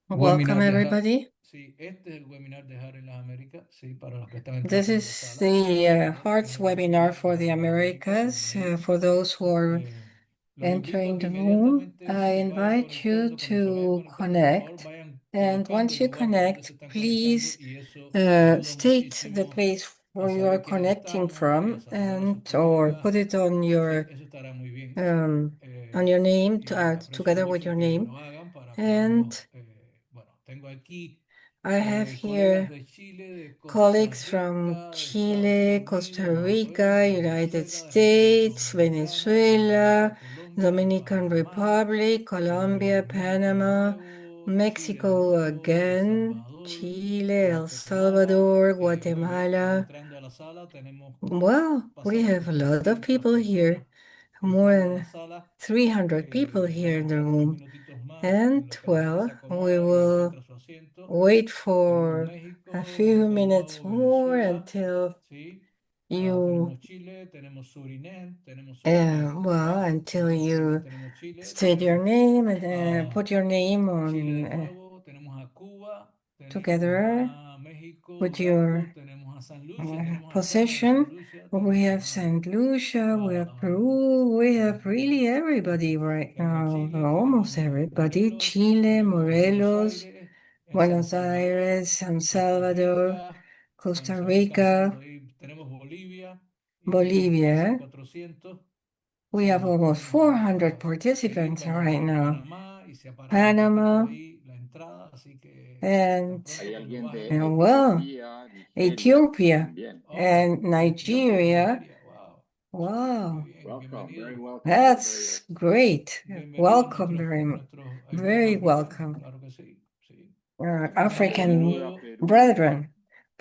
Welcome, Webinar everybody. sí, este es el webinar Dejar en las Américas, sí, para los que están This entrando a la is sala. the Hearts Tenemos webinar aquí for the Dejar en las Américas, Americas. bienvenidos. For those who are Eh, los invito a entering que the room, inmediatamente I se vayan invite you conectando, cuando se vayan to conectando, por favor, connect. vayan And colocando once el you lugar donde se connect, están conectando please y eso ayuda state the muchísimo place a where you are saber quiénes connecting estamos y a from, saludar a sus and or colegas. put it Sí, eso estará muy bien. um, on your name, Y aprecio together with mucho your que name. lo hagan para And poderlos, bueno, tengo aquí I have colegas here de Chile, de Costa colleagues from Rica, de Estados Chile, Costa Unidos, Rica, Marruecos, de United Venezuela, de República States, Dominicana, Dominica, Venezuela, Colombia, de Dominican Panamá, Republic, Colombia, México de Panama, nuevo, Chile de Mexico nuevo, El again, Salvador, Chile, El Guatemala. Salvador, Muy bien, están Guatemala. entrando a la sala. Well, we Pasamos have los a lot of 300 people personas here, more entrando a la than sala. 300 people here Vamos a in the esperar unos room. minutitos más en And lo que la gente se well, we acomoda y will encuentra su asiento. wait Tenemos for a México, few México de minutes nuevo, more Venezuela, until ¿sí? you Tenemos Chile, tenemos Surinam, tenemos Surinam, well, until tenemos Surinam, you tenemos Chile, state your tenemos name and a put your name Chile de on nuevo, tenemos a Cuba, tenemos together a México, with Durango, your tenemos a San Lucia, tenemos a Carmen de San possession. Lucia, We tenemos have Saint Lucia, we have a, Peru, we have eh, really everybody right tengo a now, Chile, tenemos almost a everybody. Morelos, Chile, tenemos Buenos Morelos, Aires, en San Buenos Salvador, Aires, San Costa Salvador, Rica. Bueno, Costa se van cansando Rica, ahí. Tenemos Bolivia y tenemos casi Bolivia. 400. We have almost Tenemos 400 ahí, participants vamos a right ver now. Panamá y se ha parado un poquito Panama ahí la entrada, así que tan and, pronto Hay cuando alguien baje de la... well, Etiopía, Nigeria Ethiopia también. Oh, and de Etiopía, Nigeria. Nigeria, wow. Sí, qué Wow, bien, Welcome, very bienvenido. welcome. You're very that's great. Bienvenidos Welcome, hermanos very africanos, welcome. claro que sí, sí. Pasamos de African bienvenido a nuevo, Perú. brethren.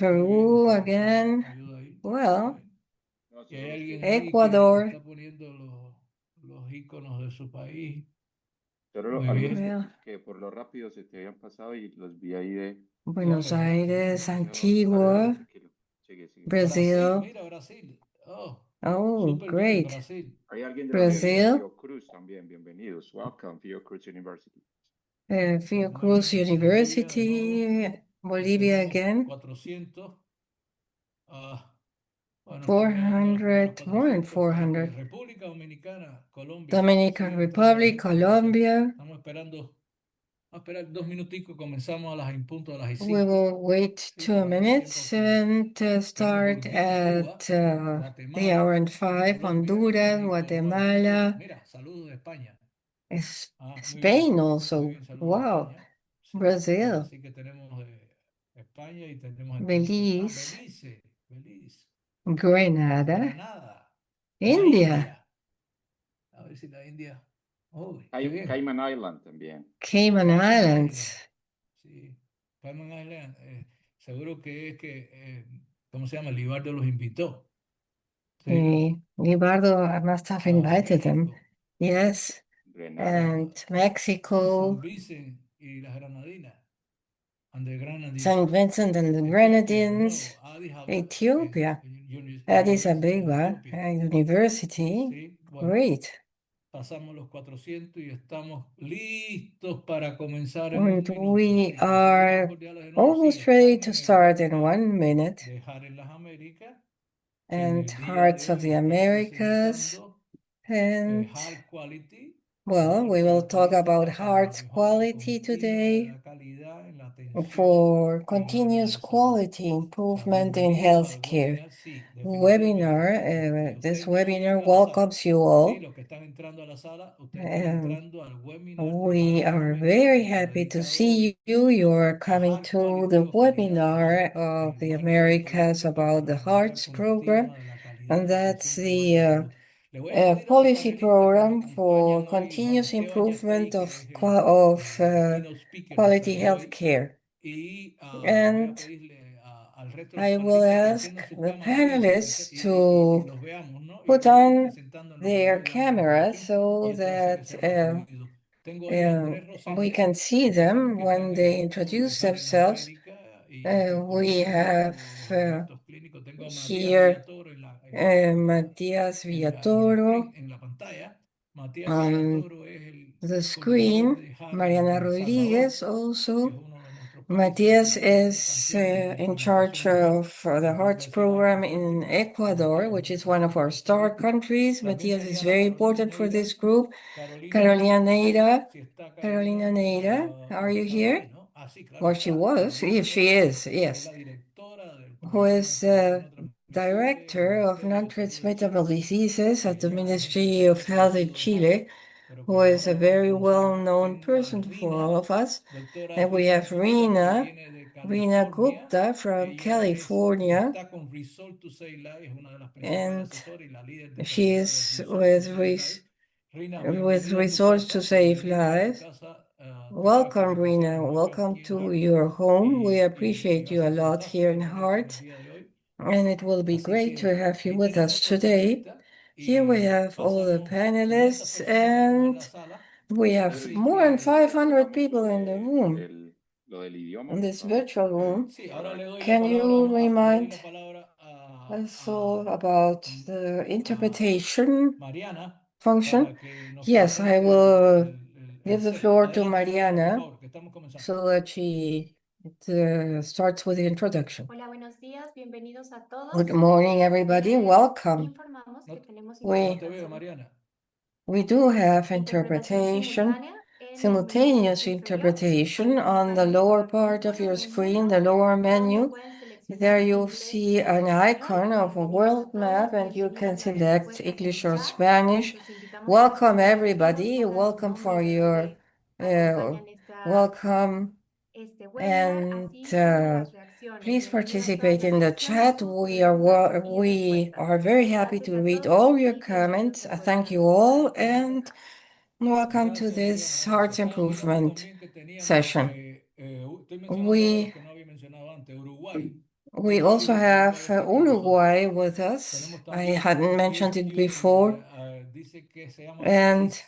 muy bien, Peru again. ayuda ahí. Well, Sí. Y hay Nosotros alguien que ahí que Ecuador. está poniendo los iconos de su país. solo Muy algunos bien. Well, que por lo rápido se te habían pasado y los vi ahí de Buenos Claro, claro, sí, Aires, sí. no, dale, dale, Antigua, tranquilo. Sigue, sigue. Brasil, Brazil. mira, Brasil. Oh, Oh, súper bien, great. Brasil. Hay alguien de la Universidad Brazil, Fiocruz también, bienvenidos. Welcome, Fiocruz University. Muy Fiocruz bien. Bolivia de nuevo. University, Y Bolivia tenemos again. 400. Ah, bueno, unos 400, more than 400. 400. República Dominicana, Colombia. Dominican Sí, estamos Republic, ahí con 400. Colombia. Estamos esperando. Vamos a esperar 2 minuticos. Comenzamos en punto a las y We 5. will wait Sí, two para darle tiempo minutes a que and tenemos start Honduras, at Cuba, the Guatemala, hour and five. Colombia, Honduras, México, El Salvador. Guatemala, Mira, saludos de España. Muy bien. Spain Muy also. bien, saludos de Wow. España. Sí, Brazil, así que tenemos España y tenemos entonces. Belize, Belice, Belice, Grenada, Granada, la India, India. A ver si la India. Uy, qué bien. Cayman Island también. Cayman Cayman Islands. Island. Sí, Cayman Island. Seguro que es que, ¿cómo se llama? Libardo los invitó. Sí. Libardo must have invited them. México, Yes. Grenada. And Mexico, San Vicente y las Granadinas. And the Grenadines. St. Vincent and the Etiopía, de Grenadines, nuevo. Addis Ababa, Ethiopia, Addis University de Abeba Etiopía. University. Sí, bueno, Great. pasamos los 400 y estamos listos para comenzar en And un minuto. we Así que saludos are cordiales de nuevo. Sí, almost ready están to en el start in webinar 1 minute. Dejar en las Américas. En And el día de Hearts of hoy the estamos Americas. presentando And Hard Quality, well, we will talk about características para la hearts mejora quality continua de today la calidad en la atención for primaria continuous de salud. quality improvement in Bienvenidos al healthcare. webinar, sí, definitivamente. Webinar. This Usted entró bien webinar a la sala, welcomes you sí, all. los que están entrando a la sala, ustedes están Um, entrando al webinar Dejar we en las are Américas, very que está happy to dedicado see hoy you. You are a coming Hard to Quality the o calidad de webinar salud, of el the marco Americas metodológico about para the la mejora Hearts program, continua de la calidad and en la that's atención primaria the de salud. Le voy a pedir a los policy panelistas que me program for acompañen hoy. Bueno, continuous Esteban ya está improvement ahí, of, que es el of keynote speaker de quality salud hoy. healthcare. Y voy a And pedirle al resto de los I will panelistas que ask enciendan sus the cámaras ahí panelists y to los veamos, ¿no? Y put también on presentándonos a their través de ambas cameras aplicaciones y so esto hace que that sea más fluido. Tengo ahí a Andrés we Rosende, can see ¿sí? them Que está en when el they grupo introduce Dejar en las themselves. Américas y que We conoce un have poco los aspectos clínicos. Tengo a Matías here Villatoro Matias en Villatoro, en la pantalla. Matías on Villatoro es el the coordinador screen. de HAR Mariana desde El Salvador, Rodriguez que also. es uno de nuestros países que Matthias tenemos una is canción de in implementación charge de HAR, of the que Hearts vecino program fuerte in con Ecuador, ustedes, which ¿no? is one of our star countries. También Matthias is venía la very Carolina important for Neira. this group. Carolina, Carolina Neira. si está Carolina Carolina, Neira, are o you está por here? ahí, ¿no? Ah, sí, claro Or she está. was? Carolina Yes, she Neira is, es yes. la directora del Who programa de is enfermedades no transmisibles director del of Ministerio de Salud de non-transmittable Chile. diseases at the Ya es un Ministry tipo muy of Health in conocido de HAR, Chile, pero who que is ahora a lo van a very conocer. well-known Tengo a person for all Rina, of us. doctora And we Rina have Gupta, que Rina, viene de Rina California. Gupta from Ella California, está con Resolve to Save Life, es una de las principales and asesoras y la líder de she calidad de is Resolve to Save Life. Rina, with bienvenida a tu Resource to casa. Save Bienvenida a tu Lives. casa. Tú sabes que Welcome, lo apreciamos Rina. mucho Welcome aquí en to Heart your home. We y appreciate va a you a ser lot here fantástico in tenerte en el Heart, día de hoy. and it will be Así great to que have you ahí with tenemos us toda esta today. lista Here we y have all the pasamos 500 panelists, personas tenemos en la and sala. we have Pedro, more than ¿y puedes 500 explicarnos people in the room, lo del idioma, in por this favor? virtual room. Sí, ahora Para le doy la Can palabra, you le doy remind la palabra us all about the a interpretation Mariana function? para que nos Yes, I presente will el give the set. floor to Adelante, Mariana, por Mariana favor, que estamos comenzando. so that she starts with the introduction. Hola, buenos días, bienvenidos a todos. Good morning, everybody. Les Welcome. informamos que tenemos No te veo, interpretación, Mariana. We do have interpretación interpretation, simultánea en el menú simultaneous inferior. interpretation Al on the clicar en lower el part of icono your del screen, mundo, the lower donde menu. pueden seleccionar There you'll inglés see o an español. icon of a Bienvenidos a world todos, map, and you can bienvenidas las select respuestas en English el or chat. Spanish. Les invitamos a Welcome, sus everybody. respectivos, pongan su Welcome nombre for de your dónde acompañan welcome, este webinar, and así como las reacciones. please Bienvenidas todas participate las in the reacciones, chat. sus We preguntas y are respuestas. very happy Gracias to a read todos all your y bienvenidos comments. al Thank webinar. you Ahora all, podemos and empezar. welcome to Gracias, Mariana. this Bueno, Hearts estaba mirando Improvement también que teníamos, session. estoy mencionando ahora los We que no había mencionado antes, Uruguay. we also have Uruguay está con nosotros. Uruguay with us. Tenemos I también hadn't mentioned it before. dice que se llama And Chris,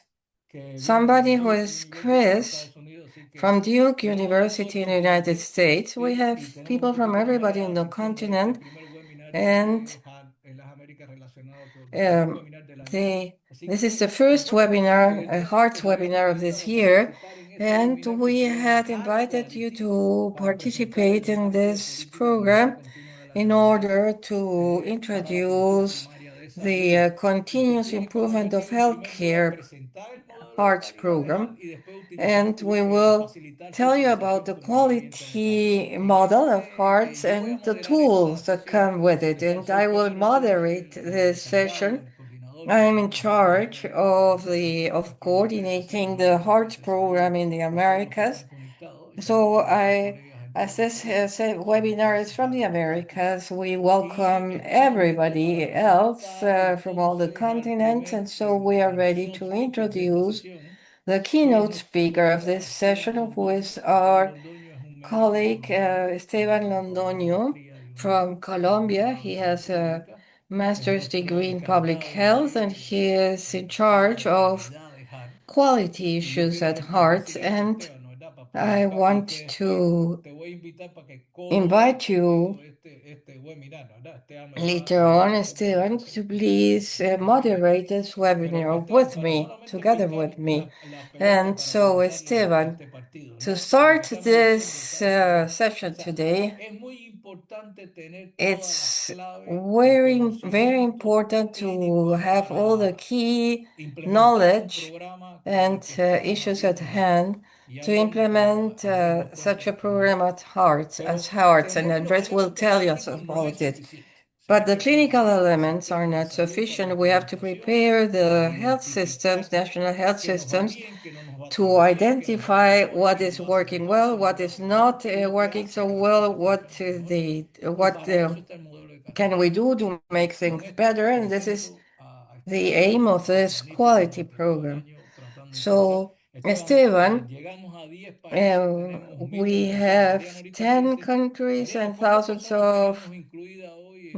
que viene de somebody who Duke is University en Chris Estados Unidos, así que from Duke le vamos a dar todo el University in the United continente States. We y have tenemos un people from poquito de everybody in Mariana the asistiendo a este continent, primer webinar and de HAD en las Américas relacionado con el primer um, webinar del año. they, Así this is the que first recuérdenos webinar, que a nosotros Hearts les habíamos webinar of this invitado a year, participar en este and webinar que we se llama had HAD invited you Quality to para presentar el participate in marco de this política de mejora program continua de la in calidad order to para la atención introduce primaria de the salud. Y que continuous Chris va a improvement of venir en primer lugar a healthcare presentar el modelo de Hearts calidad de program, HAD y después utilizar and we a will facilitar su tell you about utilización the como herramienta en el campo. quality En model of Hearts yo voy a and the moderar esta tools that sesión. come with it. And Soy I will coordinador, yo soy moderate el this encargado, session. el coordinador, I am in como decimos en charge Latinoamérica, de esta sesión of porque hay tres sesiones coordinating más the del mes Hearts de salud program in the para todos los que Americas. están conectados y So saludo a nuestros colegas en as todos los this países, sobre todo webinar is from the ciudadanos asiáticos. Americas, we Y welcome estamos listos para everybody else presentar from all the entonces continents, and so we are al ready keynote to speaker de esta introduce sesión. the Que es keynote nuestro speaker of this colega Esteban session, who is Londoño. Esteban our Londoño es un médico colleague colombiano Esteban con una Londoño maestría y un from Colombia. doctorado en He salud has a pública. Es master's nuestro degree in public encargado health, and he is in del tema charge de of calidad de HAR. quality Y yo issues quiero at darle el heart. recibimiento a And Esteban, ¿no verdad? Para I presentarlo y want que después to te voy a invitar para que invite co-modere you conmigo este webinar, ¿no verdad? Esteban me va later a on, ayudar con toda Esteban, esta to sesión. please moderate this Pero webinar Esteban, with para me, solamente together with explicar me. las preguntas And para so, comenzarle Esteban, este partido, to ¿no? Lo que start estamos diciendo, this ¿sabes? Que, o session sea, today, es muy importante tener todas las it's claves y very conocimientos important to clínicos have all the para key implementar un knowledge programa como el and que estamos issues at haciendo en HART. hand Y to ahí vamos implement a verlo such a pronto en el program chat. at heart as Pero hearts, and tenemos los Andres will elementos tell us clínicos, no about es it. suficiente. Se But hay the que clinical preparar el elements are sistema de not salud para la sufficient. We have to implementación, prepare para the health systems, identificar national health qué nos va systems, bien, qué no nos va to tan bien, qué nos va identify mejor, what qué is nos hace working mejor, well, qué no what nos is hace mejor not y lo que working hace so que las well, cosas funcionen mejor. Y what para eso está el modelo de can calidad. we do to make Con things esto better? And this is presento a the Esteban, aim of un this magnífico quality durante todo el program. año tratando de impulsar. So, Esteban, Esteban, llegamos a 10 países, tenemos miles de we personas. have Mariana ahorita me 10 dice, countries Mariana, and ¿cuántas thousands personas of tenemos incluidas hoy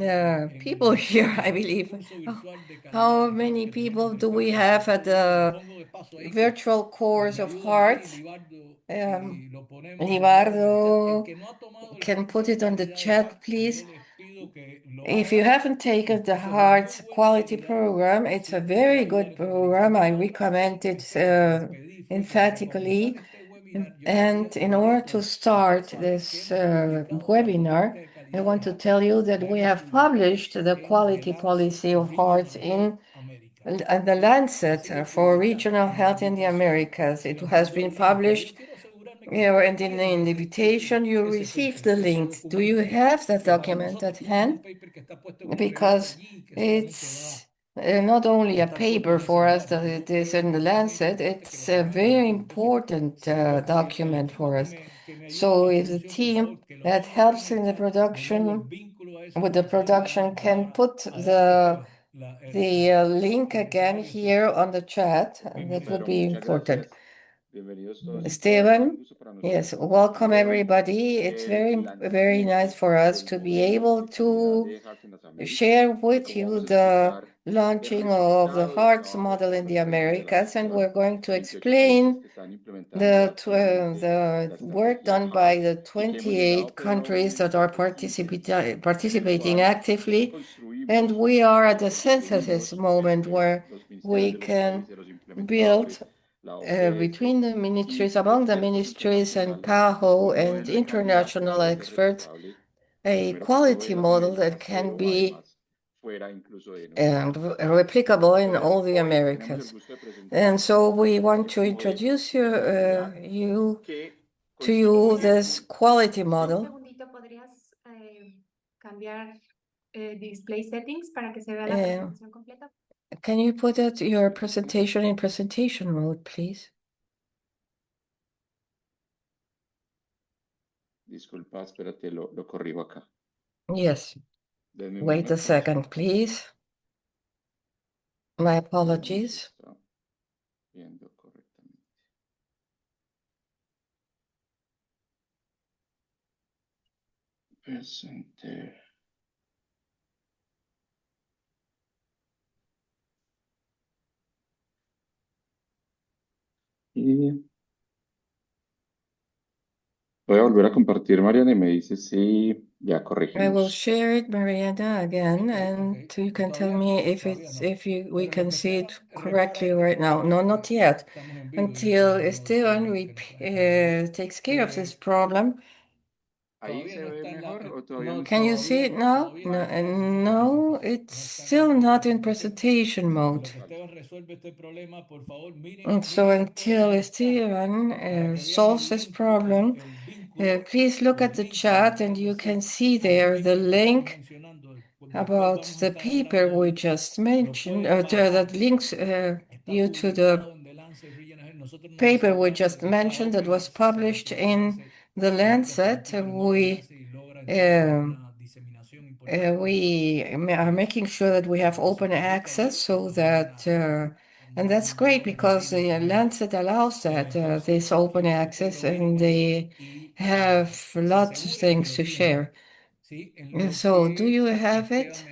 people here, I en el believe. curso virtual de calidad How de HART many que tenemos people del do we campus have at Santiago? Bueno, lo the pongo de paso ahí virtual que course me of ayudan ahí, hearts? Libardo, Um, si lo ponemos de nuevo en el chat. El Libardo que no ha tomado el can curso put de it on the calidad de chat, HART, yo please. les pido If you haven't taken the Heart Quality Program, it's a very good program. I recommend it emphatically. And in order to start this webinar, I want to tell you that we have published the quality policy of hearts in the Lancet for regional health in the Americas. It has been published, and in the invitation you received the link. Do you have that document at hand? Because it's not only a paper for us that it is in the Lancet, it's a very important document for us. So if the team that helps in the production, with the production, can put the link again here on the chat, that would be important. Bienvenidos todos y todas. Un Esteban, gusto para yes, nosotros. welcome El día de hoy, everybody. It's very lanzamiento nice for us del to be modelo able de calidad to de Hearts in las Américas, share que with como you vamos a the escuchar, launching es of the resultado del Hearts trabajo model in the fuerte de la Americas, and we're asociación, going to 28 países explain que están implementando the activamente la work estrategia done by HART the y que hemos llegado 28 countries that poderosamente are a este síntesis participating en el cual actively. And construimos we are at the o synthesis definimos moment entre where los ministerios we de los can países, los build implementadores, la OPS between the y ministries, among the expertos ministries and internacionales, PAHO un and modelo de calidad que international pueda ser experts, replicable a primero que todo quality en las model that Américas, can pero be además fuera incluso de nuestras fronteras. replicable in Entonces, all the hoy tenemos el Americas. gusto de And presentar so we want to este modelo introduce de calidad que to you consiste this en quality Un model. segundito, ¿podrías cambiar display settings para que se vea la Eh, presentación completa? Can you put your presentation in presentation mode, please? disculpa, espérate, lo corrijo acá. Yes. Denme un Wait a momento, second, disculpa. please. My Veamos si apologies. está viendo correctamente. Presente. Y voy a volver a compartir, Mariana, y me dice si ya I will corregimos. share it, Mariana, again, and you can tell me if we can see it correctly right now. No, not yet. Until Esteban takes care of this problem. ¿Ahí se ve mejor o todavía no Can está? you see it now? No, no, it's still not in presentation mode. And so until Esteban solves this problem, please look at the chat and you can see there the link about the paper we just mentioned, that links you to the paper we just mentioned that was published in the Lancet. We are making sure that we have open access so that, and that's great because the Lancet allows that, this open access, and they have lots of things to share. So, do you have it?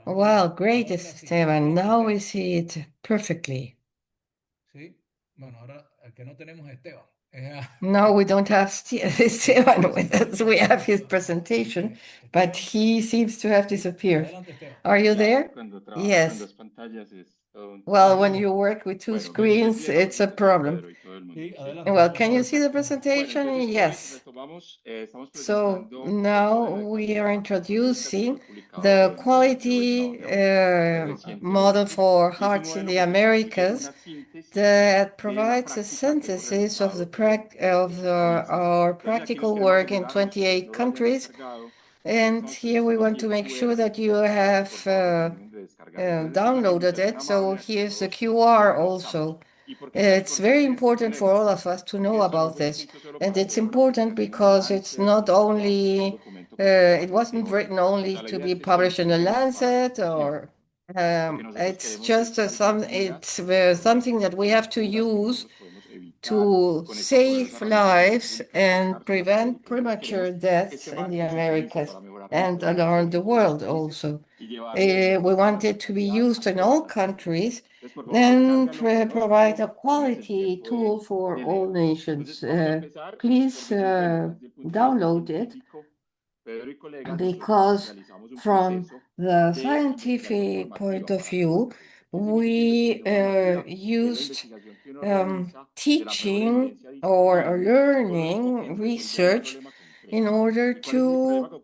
Well, great, Esteban. Now we see it perfectly. No, we don't have Esteban with us. We have his presentation, but he seems to have disappeared. Are you there? Cuando Yes. dos pantallas es todo un Well, tema. when you work with two Bueno, me screens, dice it's a bien, problem. Pedro y todo el mundo. Sí. Well, can you see the Bueno, presentation? entonces hoy Yes. retomamos, estamos So presentando el now modelo de we are calidad Américas, que introducing fue publicado the en el Museo de quality Trabajo model recientemente. for Y es un hearts in modelo the que constituye Americas una síntesis that de la provides a práctica que hemos synthesis of realizado durante estos países. our Entonces aquí nos practical queremos work in asegurarnos que 28 no lo hayan countries. descargado. And Estamos here we presentando want aquí to el make sure QR that you para que have por favor no terminen de descargar. Entonces downloaded sean it. So amables, here's the todos QR sigan los pasos. also. ¿Y por qué es tan It's very importante este important for modelo? all of us to know Porque esto no about fue this. escrito solo And para it's hacer una important publicación en el because it's Lancet, not sino para hacer un only, documento it completamente wasn't written teórico. O only sea, la to idea be es que sea un published in the documento para la Lancet, acción. or Porque nosotros it's queremos es just salvar vidas, it's salvar something that we have to futuras que use nosotros podemos evitar to con esta poderosa save herramienta que es lives única en el and Hearts in las prevent Américas. Entonces premature queremos deaths in the este marco se use Americas para mejorar la and implementación around the en todos los world países also. y llevar We want estándares de it to be calidad used a in todas all las naciones. countries Entonces, por favor, and descárgalo, provide a conózcalo, tómense el quality tiempo tool for de all leerlo. nations. Entonces, vamos a empezar Please por decir, bueno, desde el punto de vista download it. científico, because from the scientific point of view, we used teaching or learning research in order to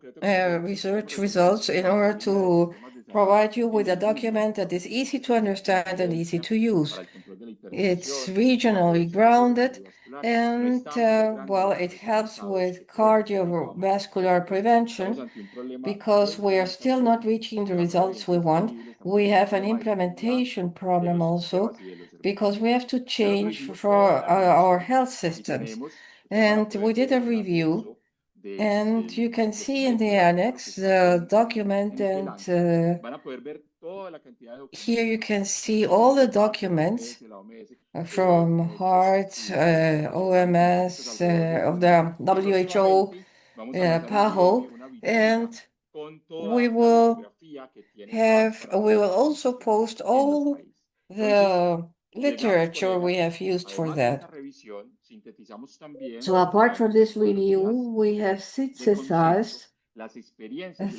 research results in order to provide you with a document that is easy to understand and easy to use. It's regionally grounded and, well, it helps with cardiovascular prevention because we are still not reaching the results we want. We have an implementation problem also because we have to change for our health systems. And we did a review, and you can see in the annex the document, and here you can see all the documents from heart, OMS, of the WHO, PAHO, and we will also post all the literature we have used for that. So apart from this review, we have synthesized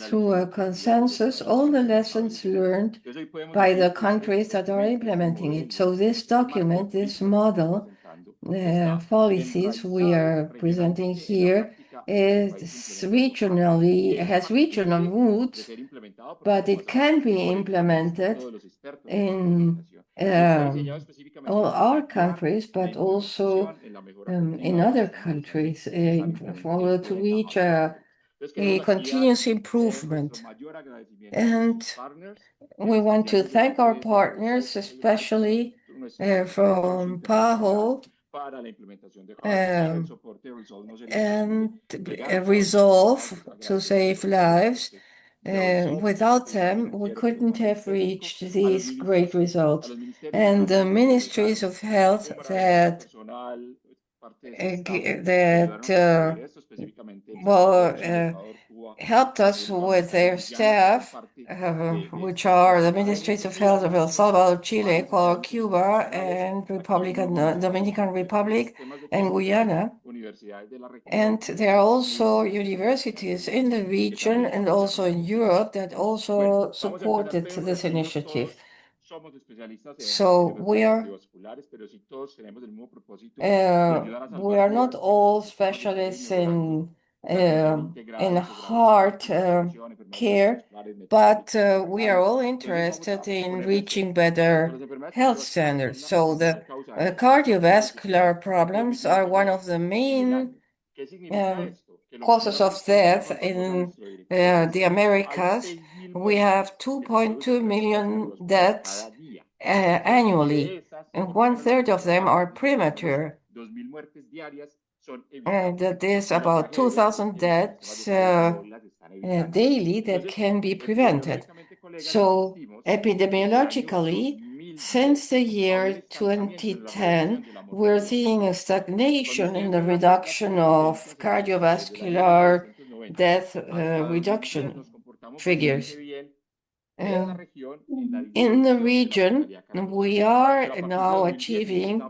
through a consensus all the lessons learned by the countries that are implementing it. So this document, this model, policies we are presenting here has regional roots, but it can be implemented in all our countries, but also in other countries in order to reach a continuous improvement. And we want to thank our partners, especially from PAHO and Resolve to Save Lives. Without them, we couldn't have reached these great results. And the ministries of health that helped us with their staff, which are the ministries of health of El Salvador, Chile, Ecuador, Cuba, and Dominican Republic, and Guyana. And there are also universities in the region and also in Europe that also supported this initiative. So we are not all specialists in heart care, but we are all interested in reaching better health standards. So the cardiovascular problems are one of the main causes of death in the Americas. We have 2.2 million deaths annually, and 1/3 of them are premature. That is about 2,000 deaths daily that can be prevented. So epidemiologically, since the year 2010, we're seeing a stagnation in the reduction of cardiovascular death reduction figures. In the region, we are now achieving,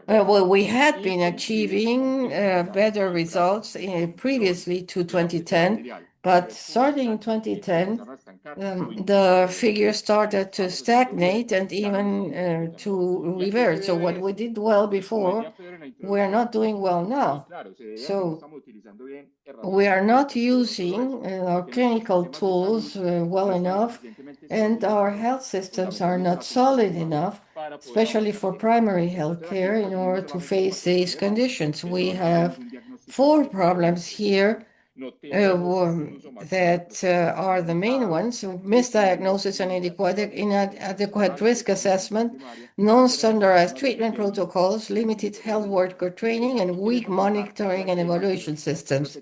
we had been achieving better results previously to 2010, but starting in 2010, the figures started to stagnate and even to reverse. So what we did well before, we're not doing well now. So we are not using our clinical tools well enough, and our health systems are not solid enough, especially for primary health care, in order to face these conditions. We have 4 problems here that are the main ones: misdiagnosis and inadequate risk assessment, non-standardized treatment protocols, limited health worker training, and weak monitoring and evaluation systems.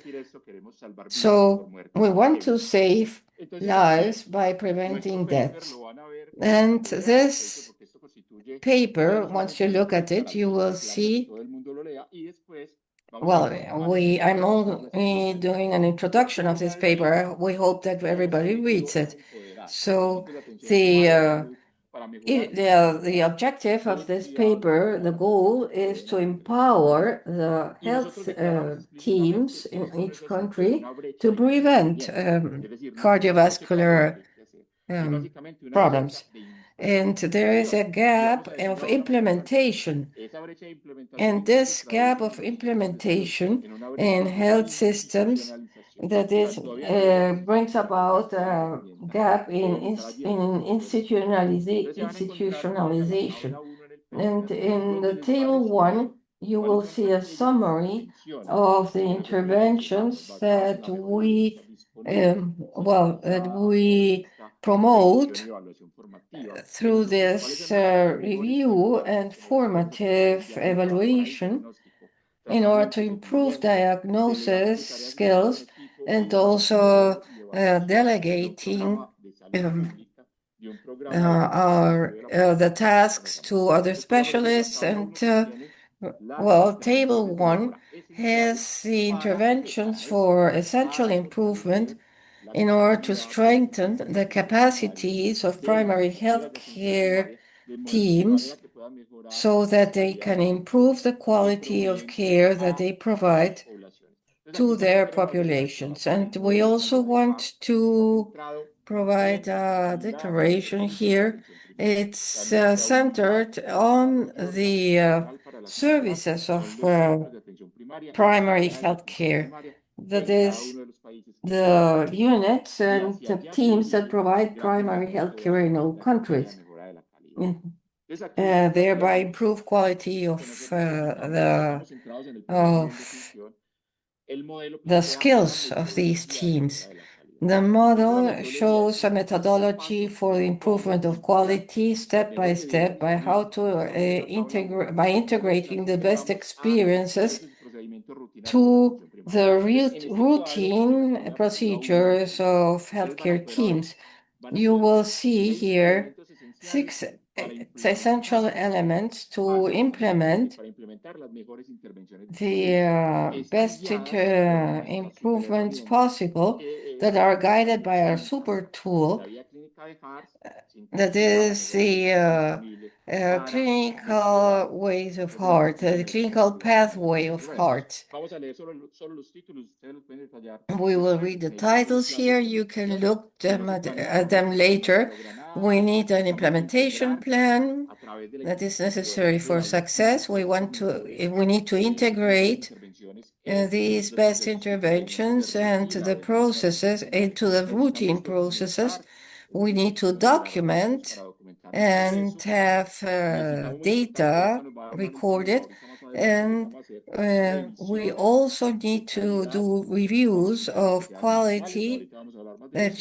So we want to save lives by preventing deaths. And this paper, once you look at it, you will see, well, I'm only doing an introduction of this paper. We hope that everybody reads it. So the The objective of this paper, the goal is to empower the health teams in each country to prevent cardiovascular problems. And there is a gap of implementation. And this gap of implementation in health systems that is brings about a gap in institutionalization. And in the table 1, you will see a summary of the interventions that we promote through this review and formative evaluation in order to improve diagnosis skills and also delegating the tasks to other specialists. And table 1 has the interventions for essential improvement in order to strengthen the capacities of primary health care teams so that they can improve the quality of care that they provide to their populations. And we also want to provide a declaration here. It's centered on the services of primary health care. That is, the units and the teams that provide primary health care in all countries, thereby improve quality of the skills of these teams. The model shows a methodology for the improvement of quality step by step by how to integrating the best experiences to the routine procedures of healthcare teams. You will see here 6 essential elements to implement the best improvements possible that are guided by our super tool, that is the clinical ways of heart, the clinical pathway of heart. We will read the titles here. You can look at them later. We need an implementation plan that is necessary for success. We need to integrate these best interventions and the processes into the routine processes. We need to document and have data recorded, and we also need to do reviews of quality that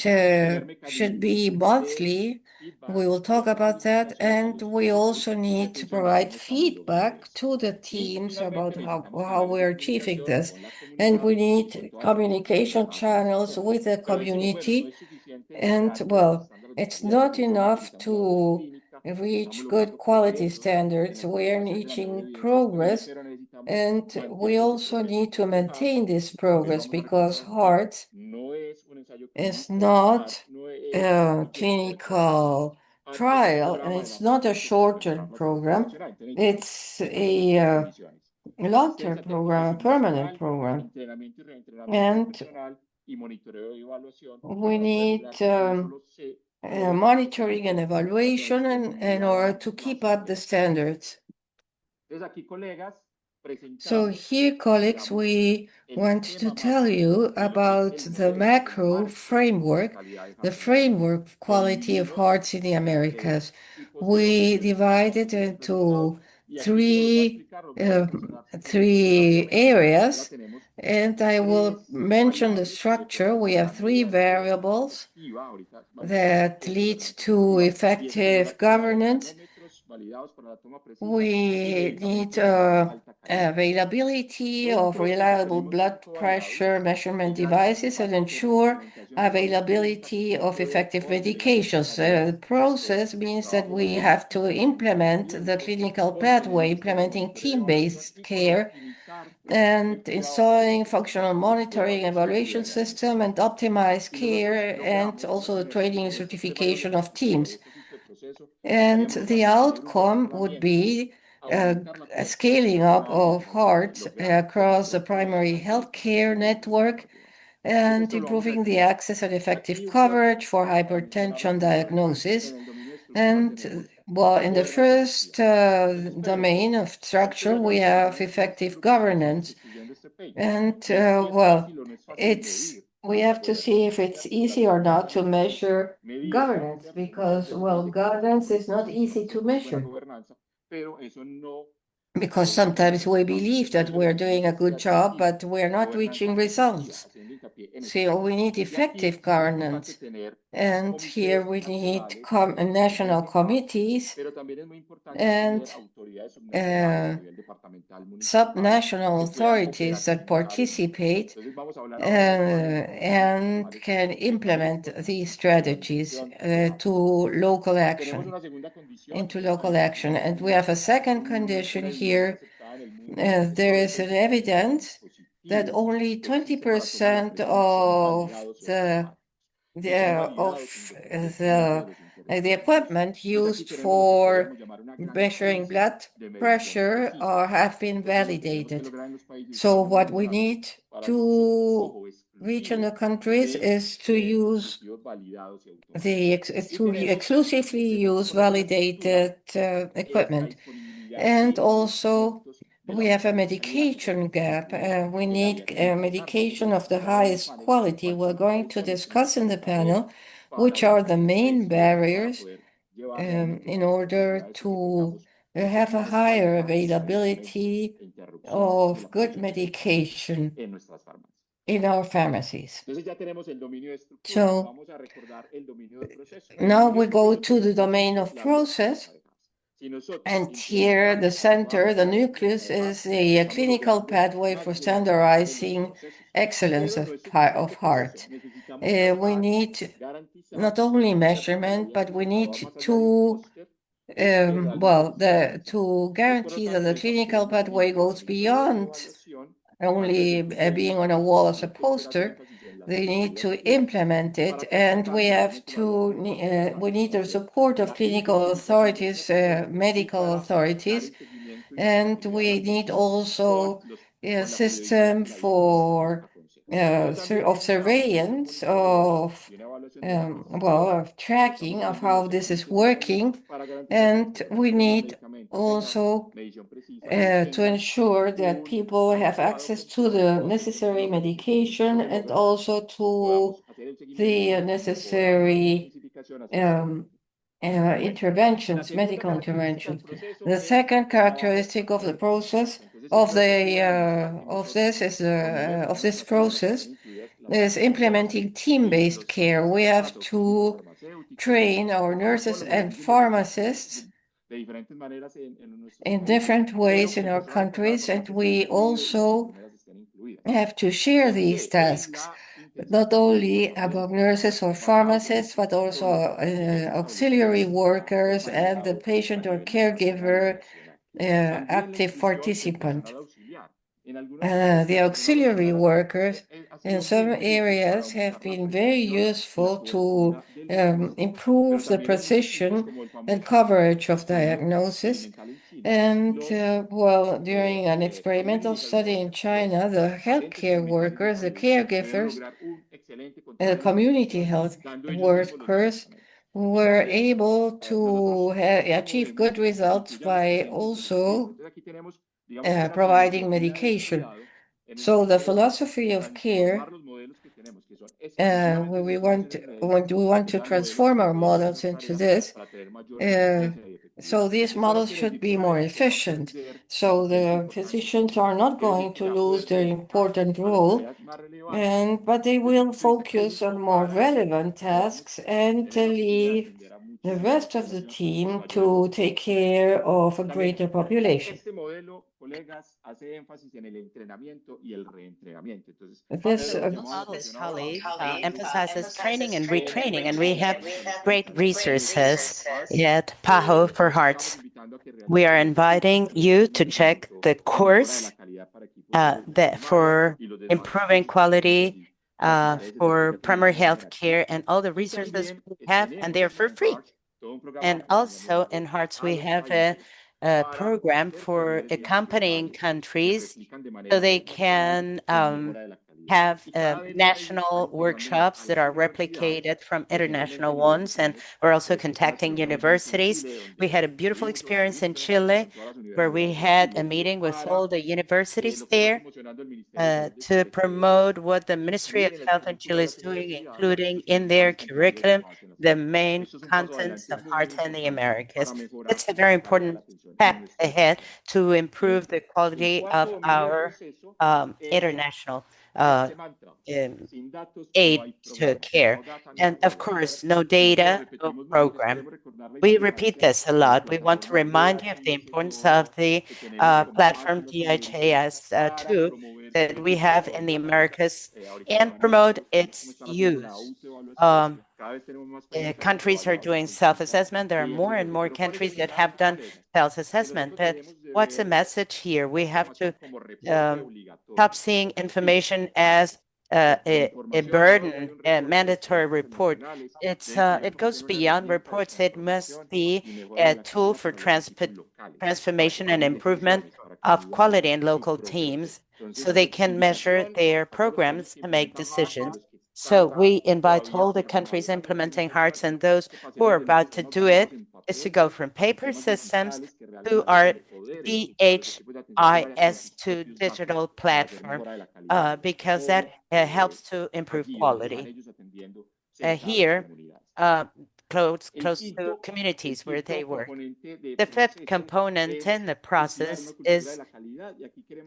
should be monthly. We will talk about that, and we also need to provide feedback to the teams about how we're achieving this. And we need communication channels with the community. And it's not enough to reach good quality standards. We are reaching progress, and we also need to maintain this progress because heart is not a clinical trial and it's not a short-term program. It's a long-term program, a permanent program. And we need monitoring and evaluation in order to keep up the standards. So here, colleagues, we want to tell you about the macro framework, the framework of quality of hearts in the Americas. We divide it into three areas, and I will mention the structure. We have 3 variables that lead to effective governance. We need availability of reliable blood pressure measurement devices and ensure availability of effective medications. The process means that we have to implement the clinical pathway, implementing team-based care and installing functional monitoring evaluation system and optimized care, and also the training and certification of teams. And the outcome would be a scaling up of hearts across the primary healthcare network and improving the access and effective coverage for hypertension diagnosis. And well, in the first domain of structure, we have effective governance. And well, we have to see if it's easy or not to measure governance because, well, governance is not easy to measure because sometimes we believe that we're doing a good job, but we're not reaching results. So we need effective governance. And here we need national committees and subnational authorities that participate and can implement these strategies into local action. And we have a second condition here. There is an evidence that only 20% of the equipment used for measuring blood pressure have been validated. So what we need to reach in the countries is to use to exclusively use validated equipment. And also we have a medication gap. We need medication of the highest quality. We're going to discuss in the panel which are the main barriers in order to have a higher availability of good medication in our pharmacies. So now we go to the domain of process. And here, the center, the nucleus, is a clinical pathway for standardizing excellence of heart. We need not only measurement, but we need to to guarantee that the clinical pathway goes beyond only being on a wall as a poster. They need to implement it, and we need the support of clinical authorities, medical authorities, and we need also a system for of surveillance of tracking of how this is working, and we need also to ensure that people have access to the necessary medication and also to the necessary interventions, medical interventions. The second characteristic of the process of this process is implementing team-based care. We have to train our nurses and pharmacists in different ways in our countries, and we also have to share these tasks, not only among nurses or pharmacists, but also auxiliary workers and the patient or caregiver active participant. The auxiliary workers in some areas have been very useful to improve the precision and coverage of diagnosis. And during an experimental study in China, the healthcare workers, the caregivers, community health workers were able to achieve good results by also providing medication. So the philosophy of care, where we want to transform our models into this, so these models should be more efficient. So the physicians are not going to lose their important role, but they will focus on more relevant tasks and leave the rest of the team to take care of a greater population. This model, colleagues, emphasizes training and retraining, and we have great resources at PAHO for Hearts. We are inviting you to check the course for improving quality for primary health care and all the resources we have, and they are for free. And also in Hearts, we have a program for accompanying countries so they can have national workshops that are replicated from international ones. And we're also contacting universities. We had a beautiful experience in Chile where we had a meeting with all the universities there to promote what the Ministry of Health in Chile is doing, including in their curriculum the main contents of Hearts in the Americas. It's a very important step ahead to improve the quality of our international um, aid to care. And of course, no data, no program. We repeat this a lot. We want to remind you of the importance of the platform DHAS 2 that we have in the Americas and promote its use. Countries are doing self-assessment. There are more and more countries that have done self-assessment. But what's the message here? We have to stop seeing information as a burden, a mandatory report. It goes beyond reports. It must be a tool for transformation and improvement of quality in local teams so they can measure their programs and make decisions. So we invite all the countries implementing Hearts and those who are about to do it is to go from paper systems to our DHIS to digital platform because that helps to improve quality. Here, close to communities where they work. The fifth component in the process is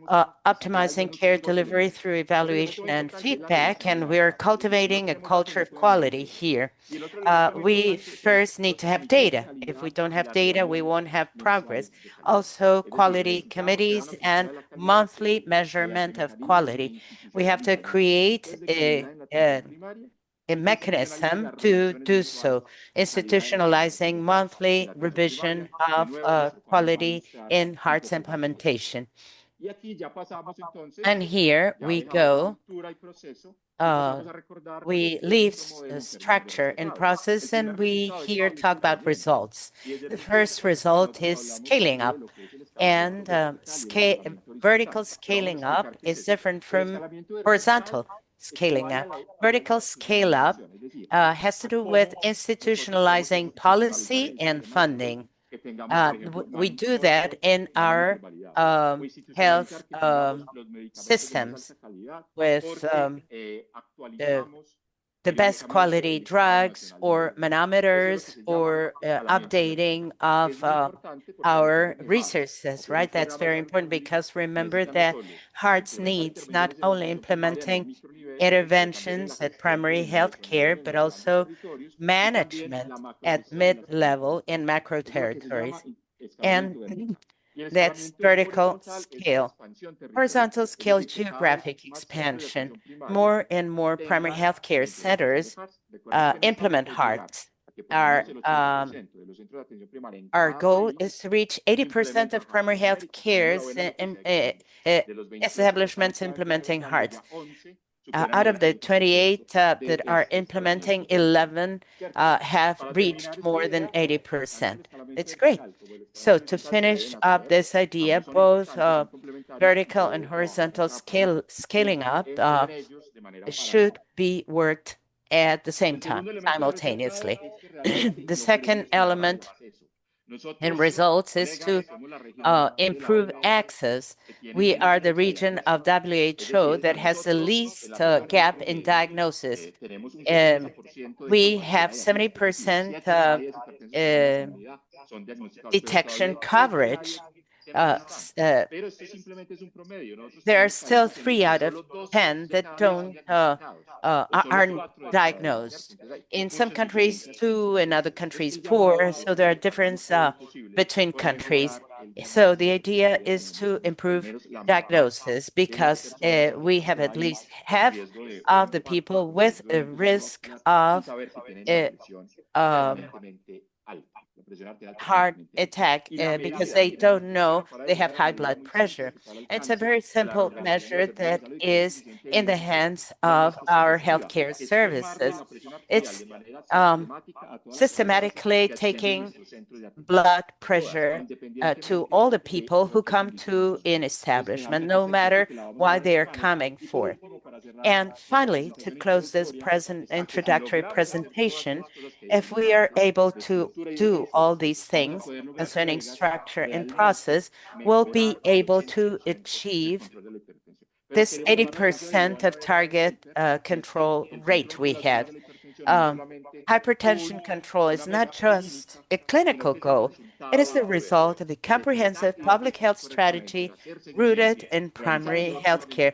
optimizing care delivery through evaluation and feedback, and we're cultivating a culture of quality here. We first need to have data. If we don't have data, we won't have progress. Also, quality committees and monthly measurement of quality. We have to create a mechanism to do so, institutionalizing monthly revision of quality in Hearts implementation. And here we go. We leave structure and process, and we here talk about results. The first result is scaling up, and vertical scaling up is different from horizontal scaling up. Vertical scale up has to do with institutionalizing policy and funding. We do that in our health systems with the best quality drugs or manometers or updating of our resources, right? That's very important because remember that Hearts needs not only implementing interventions at primary health care, but also management at mid-level in macro territories. And that's vertical scale. Horizontal scale geographic expansion. More and more primary healthcare centers implement Hearts. Our goal is to reach 80% of primary health cares establishments implementing Hearts. Out of the 28 that are implementing, 11 have reached more than 80%. It's great. So to finish up this idea, both vertical and horizontal scaling up should be worked at the same time, simultaneously. The second element in results is to improve access. We are the region of WHO that has the least gap in diagnosis. We have 70% detection coverage. There are still 3 out of 10 that aren't diagnosed. In some countries, 2, in other countries, 4. So there are differences between countries. So the idea is to improve diagnosis because we have at least half of the people with a risk of heart attack because they don't know they have high blood pressure. It's a very simple measure that is in the hands of our healthcare services. It's systematically taking blood pressure to all the people who come to an establishment, no matter why they are coming for. And finally, to close this present introductory presentation, if we are able to do all these things concerning structure and process, we'll be able to achieve this 80% of target control rate we have. Hypertension control is not just a clinical goal, it is the result of a comprehensive public health strategy rooted in primary health care,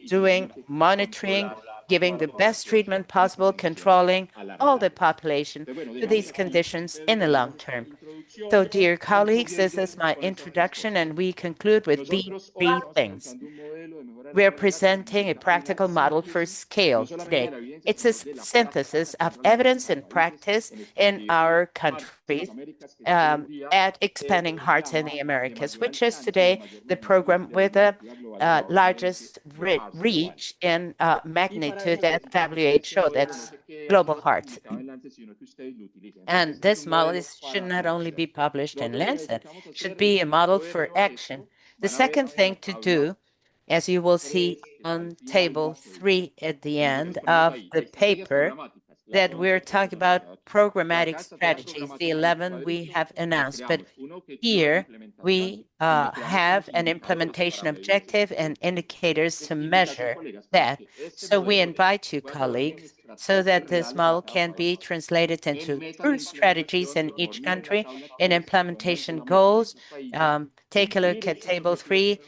doing monitoring, giving the best treatment possible, controlling all the population to these conditions in the long term. So, dear colleagues, this is my introduction, and we conclude with these three things. We are presenting a practical model for scale today. It's a synthesis of evidence and practice in our countries at Expanding Hearts in the Americas, which is today the program with the largest reach in magnitude at WHO, that's Global Hearts. And this model should not only be published in Lancet, should be a model for action. The second thing to do, as you will see on table 3 at the end of the paper, that we're talking about programmatic strategies, the 11 we have announced. But here we have an implementation objective and indicators to measure that. So we invite you, colleagues, so that this model can be translated into true strategies in each country and implementation goals. Take a look at table 3.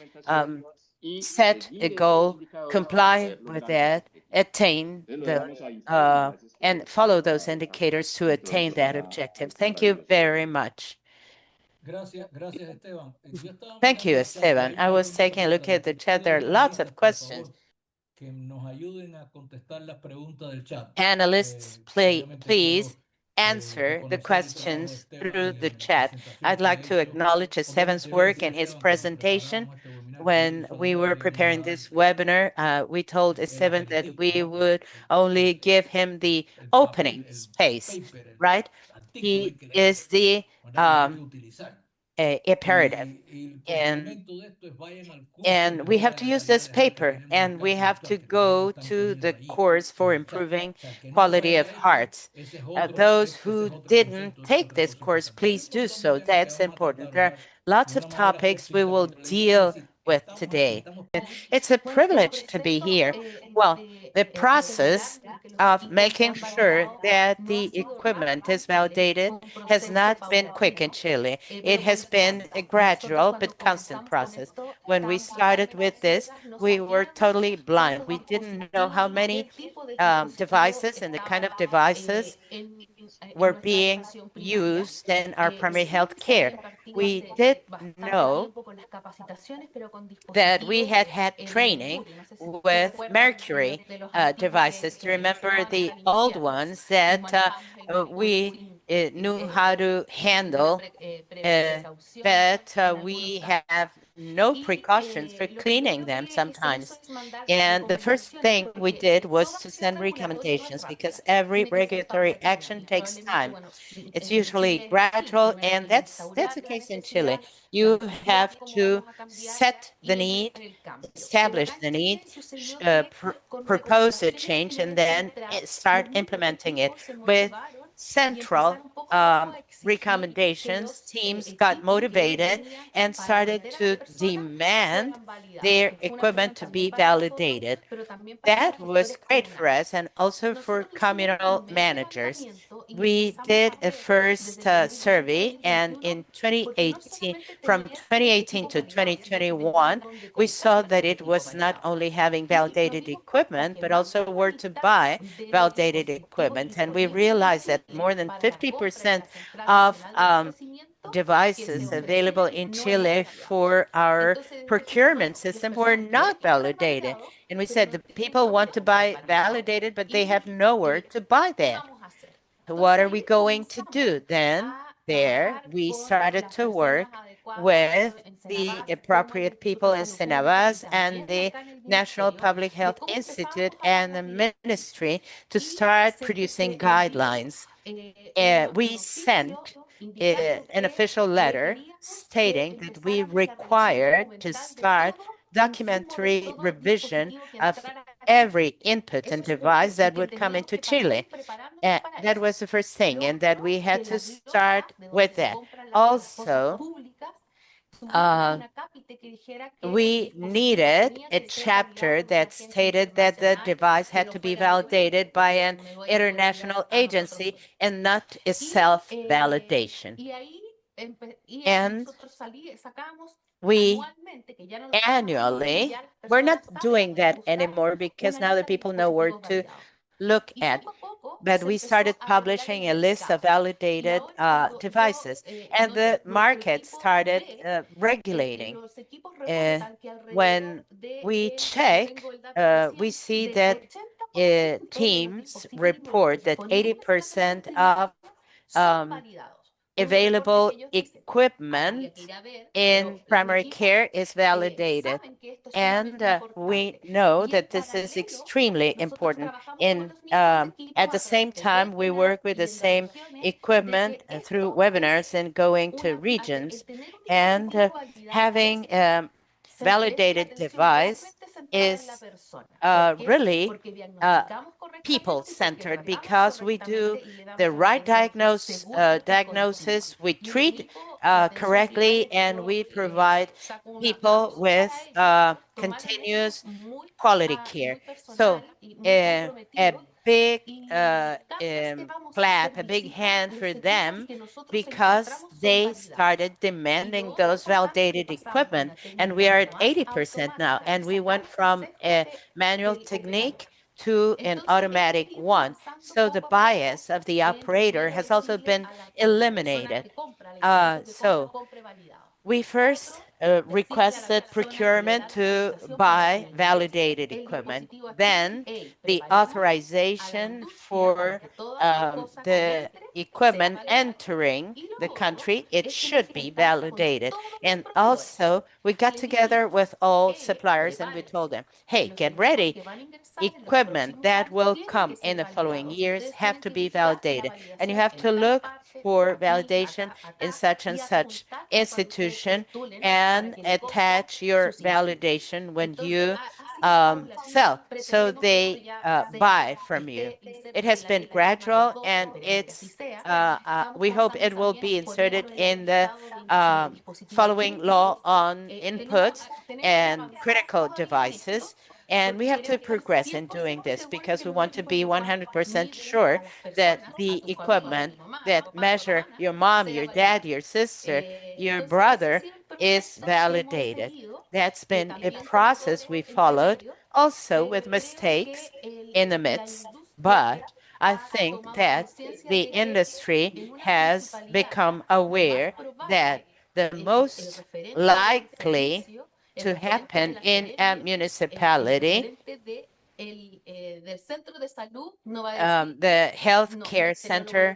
Set a goal, comply with that, attain the and follow those indicators to attain that objective. Thank you very much. Gracias, Esteban. Thank you, Esteban. I was taking a look at the chat. There are lots of questions. Que nos ayuden a contestar las preguntas del chat. Panelists, please answer the questions through the chat. I'd like to acknowledge Esteban's work and his presentation. When we were preparing this webinar, we told Esteban that we would only give him the opening space, right? He is the imperative. And we have to use this paper, and we have to go to the course for improving quality of hearts. Those who didn't take this course, please do so. That's important. There are lots of topics we will deal with today. It's a privilege to be here. Well, the process of making sure that the equipment is validated has not been quick in Chile. It has been a gradual but constant process. When we started with this, we were totally blind. We didn't know how many devices and the kind of devices were being used in our primary health care. We did know that we had training with mercury devices to remember the old ones that we knew how to handle, but we have no precautions for cleaning them sometimes. And the first thing we did was to send recommendations because every regulatory action takes time. It's usually gradual, and that's the case in Chile. You have to set the need, establish the need, propose a change, and then start implementing it with central recommendations. Teams got motivated and started to demand their equipment to be validated. That was great for us and also for communal managers. We did a first survey, and in 2018, from 2018 to 2021, we saw that it was not only having validated equipment, but also where to buy validated equipment. And we realized that more than 50% of devices available in Chile for our procurement system were not validated. And we said the people want to buy validated, but they have nowhere to buy that. What are we going to do then? there, we started to work with the appropriate people in Senabas and the National Public Health Institute and the ministry to start producing guidelines. We sent an official letter stating that we required to start documentary revision of every input and device that would come into Chile. That was the first thing, and that we had to start with that. Also, we needed a chapter that stated that the device had to be validated by an international agency and not a self-validation. And we annually, we're not doing that anymore because now the people know where to look at. But we started publishing a list of validated devices, and the market started regulating. When we check, we see that teams report that 80% of um, available equipment in primary care is validated. And we know that this is extremely important. At the same time, we work with the same equipment through webinars and going to regions. And having validated device is really people-centered because we do the right diagnosis, we treat correctly, and we provide people with continuous quality care. So a big clap, a big hand for them because they started demanding those validated equipment. And we are at 80% now. And we went from a manual technique to an automatic one. So the bias of the operator has also been eliminated. So we first requested procurement to buy validated equipment. Then the authorization for the equipment entering the country, it should be validated. And also, we got together with all suppliers and we told them, hey, get ready. Equipment that will come in the following years have to be validated. And you have to look for validation in such and such institution and attach your validation when you sell, so they buy from you. It has been gradual, and we hope it will be inserted in the following law on inputs and critical devices. And we have to progress in doing this because we want to be 100% sure that the equipment that measure your mom, your dad, your sister, your brother is validated. That's been a process we followed, also with mistakes in the midst. But I think that the industry has become aware that the most likely to happen in a municipality, the healthcare center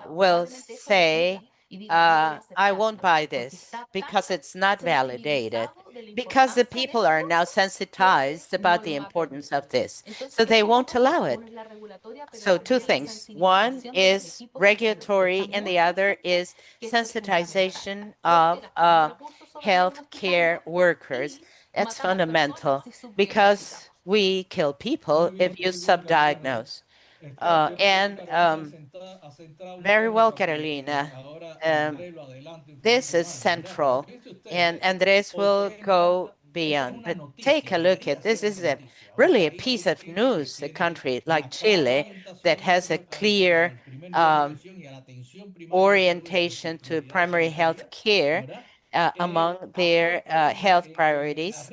will say, I won't buy this because it's not validated, because the people are now sensitized about the importance of this. So they won't allow it. So two things. One is regulatory, and the other is sensitization of healthcare workers. That's fundamental because we kill people if you subdiagnose. And very well, Carolina. This is central, and Andres will go beyond. But take a look at this. This is really a piece of news. A country like Chile that has a clear orientation to primary health care among their health priorities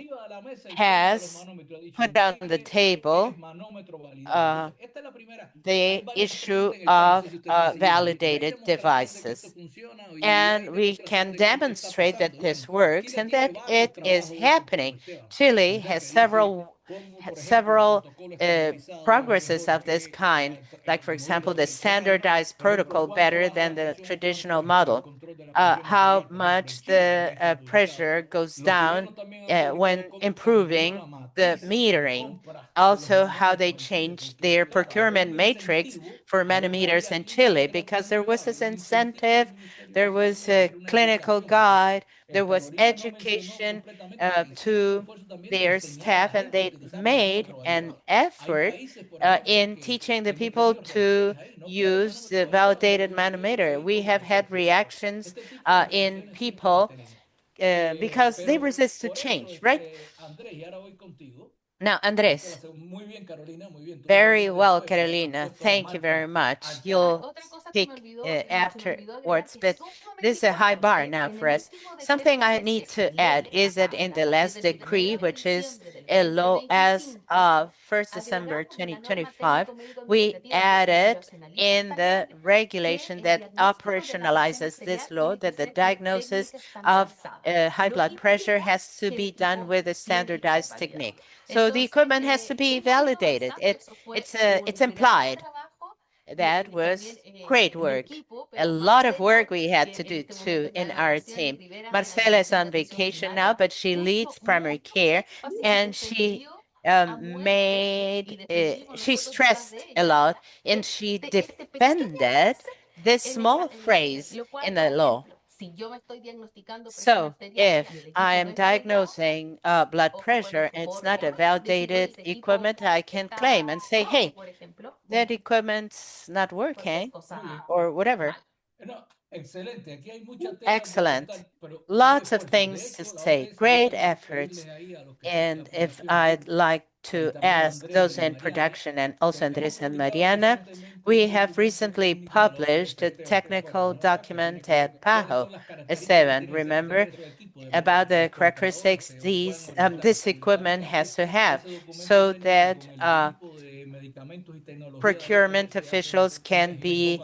has put on the table the issue of validated devices. And we can demonstrate that this works and that it is happening. Chile has several several progresses of this kind, like, for example, the standardized protocol better than the traditional model, how much the pressure goes down when improving the metering, also how they changed their procurement matrix for manometers in Chile, because there was this incentive, there was a clinical guide, there was education to their staff, and they made an effort in teaching the people to use the validated manometer. We have had reactions in people because they resist to change, right? Now, Andres. Very well, Carolina. Thank you very much. You'll speak afterwards, but this is a high bar now for us. Something I need to add is that in the last decree, which is a law as of 1st December 2025, we added in the regulation that operationalizes this law that the diagnosis of high blood pressure has to be done with a standardized technique. So the equipment has to be validated. It's implied. That was great work. A lot of work we had to do too in our team. Marcela is on vacation now, but she leads primary care, and she she stressed a lot, and she defended this small phrase in the law. So if I am diagnosing blood pressure and it's not a validated equipment, I can claim and say, hey, that equipment's not working or whatever. Excellent. Lots of things to say. Great efforts. And if I'd like to ask those in production and also Andres and Mariana, we have recently published a technical document at PAHO, a 7, remember, about the characteristics this equipment has to have so that procurement officials can be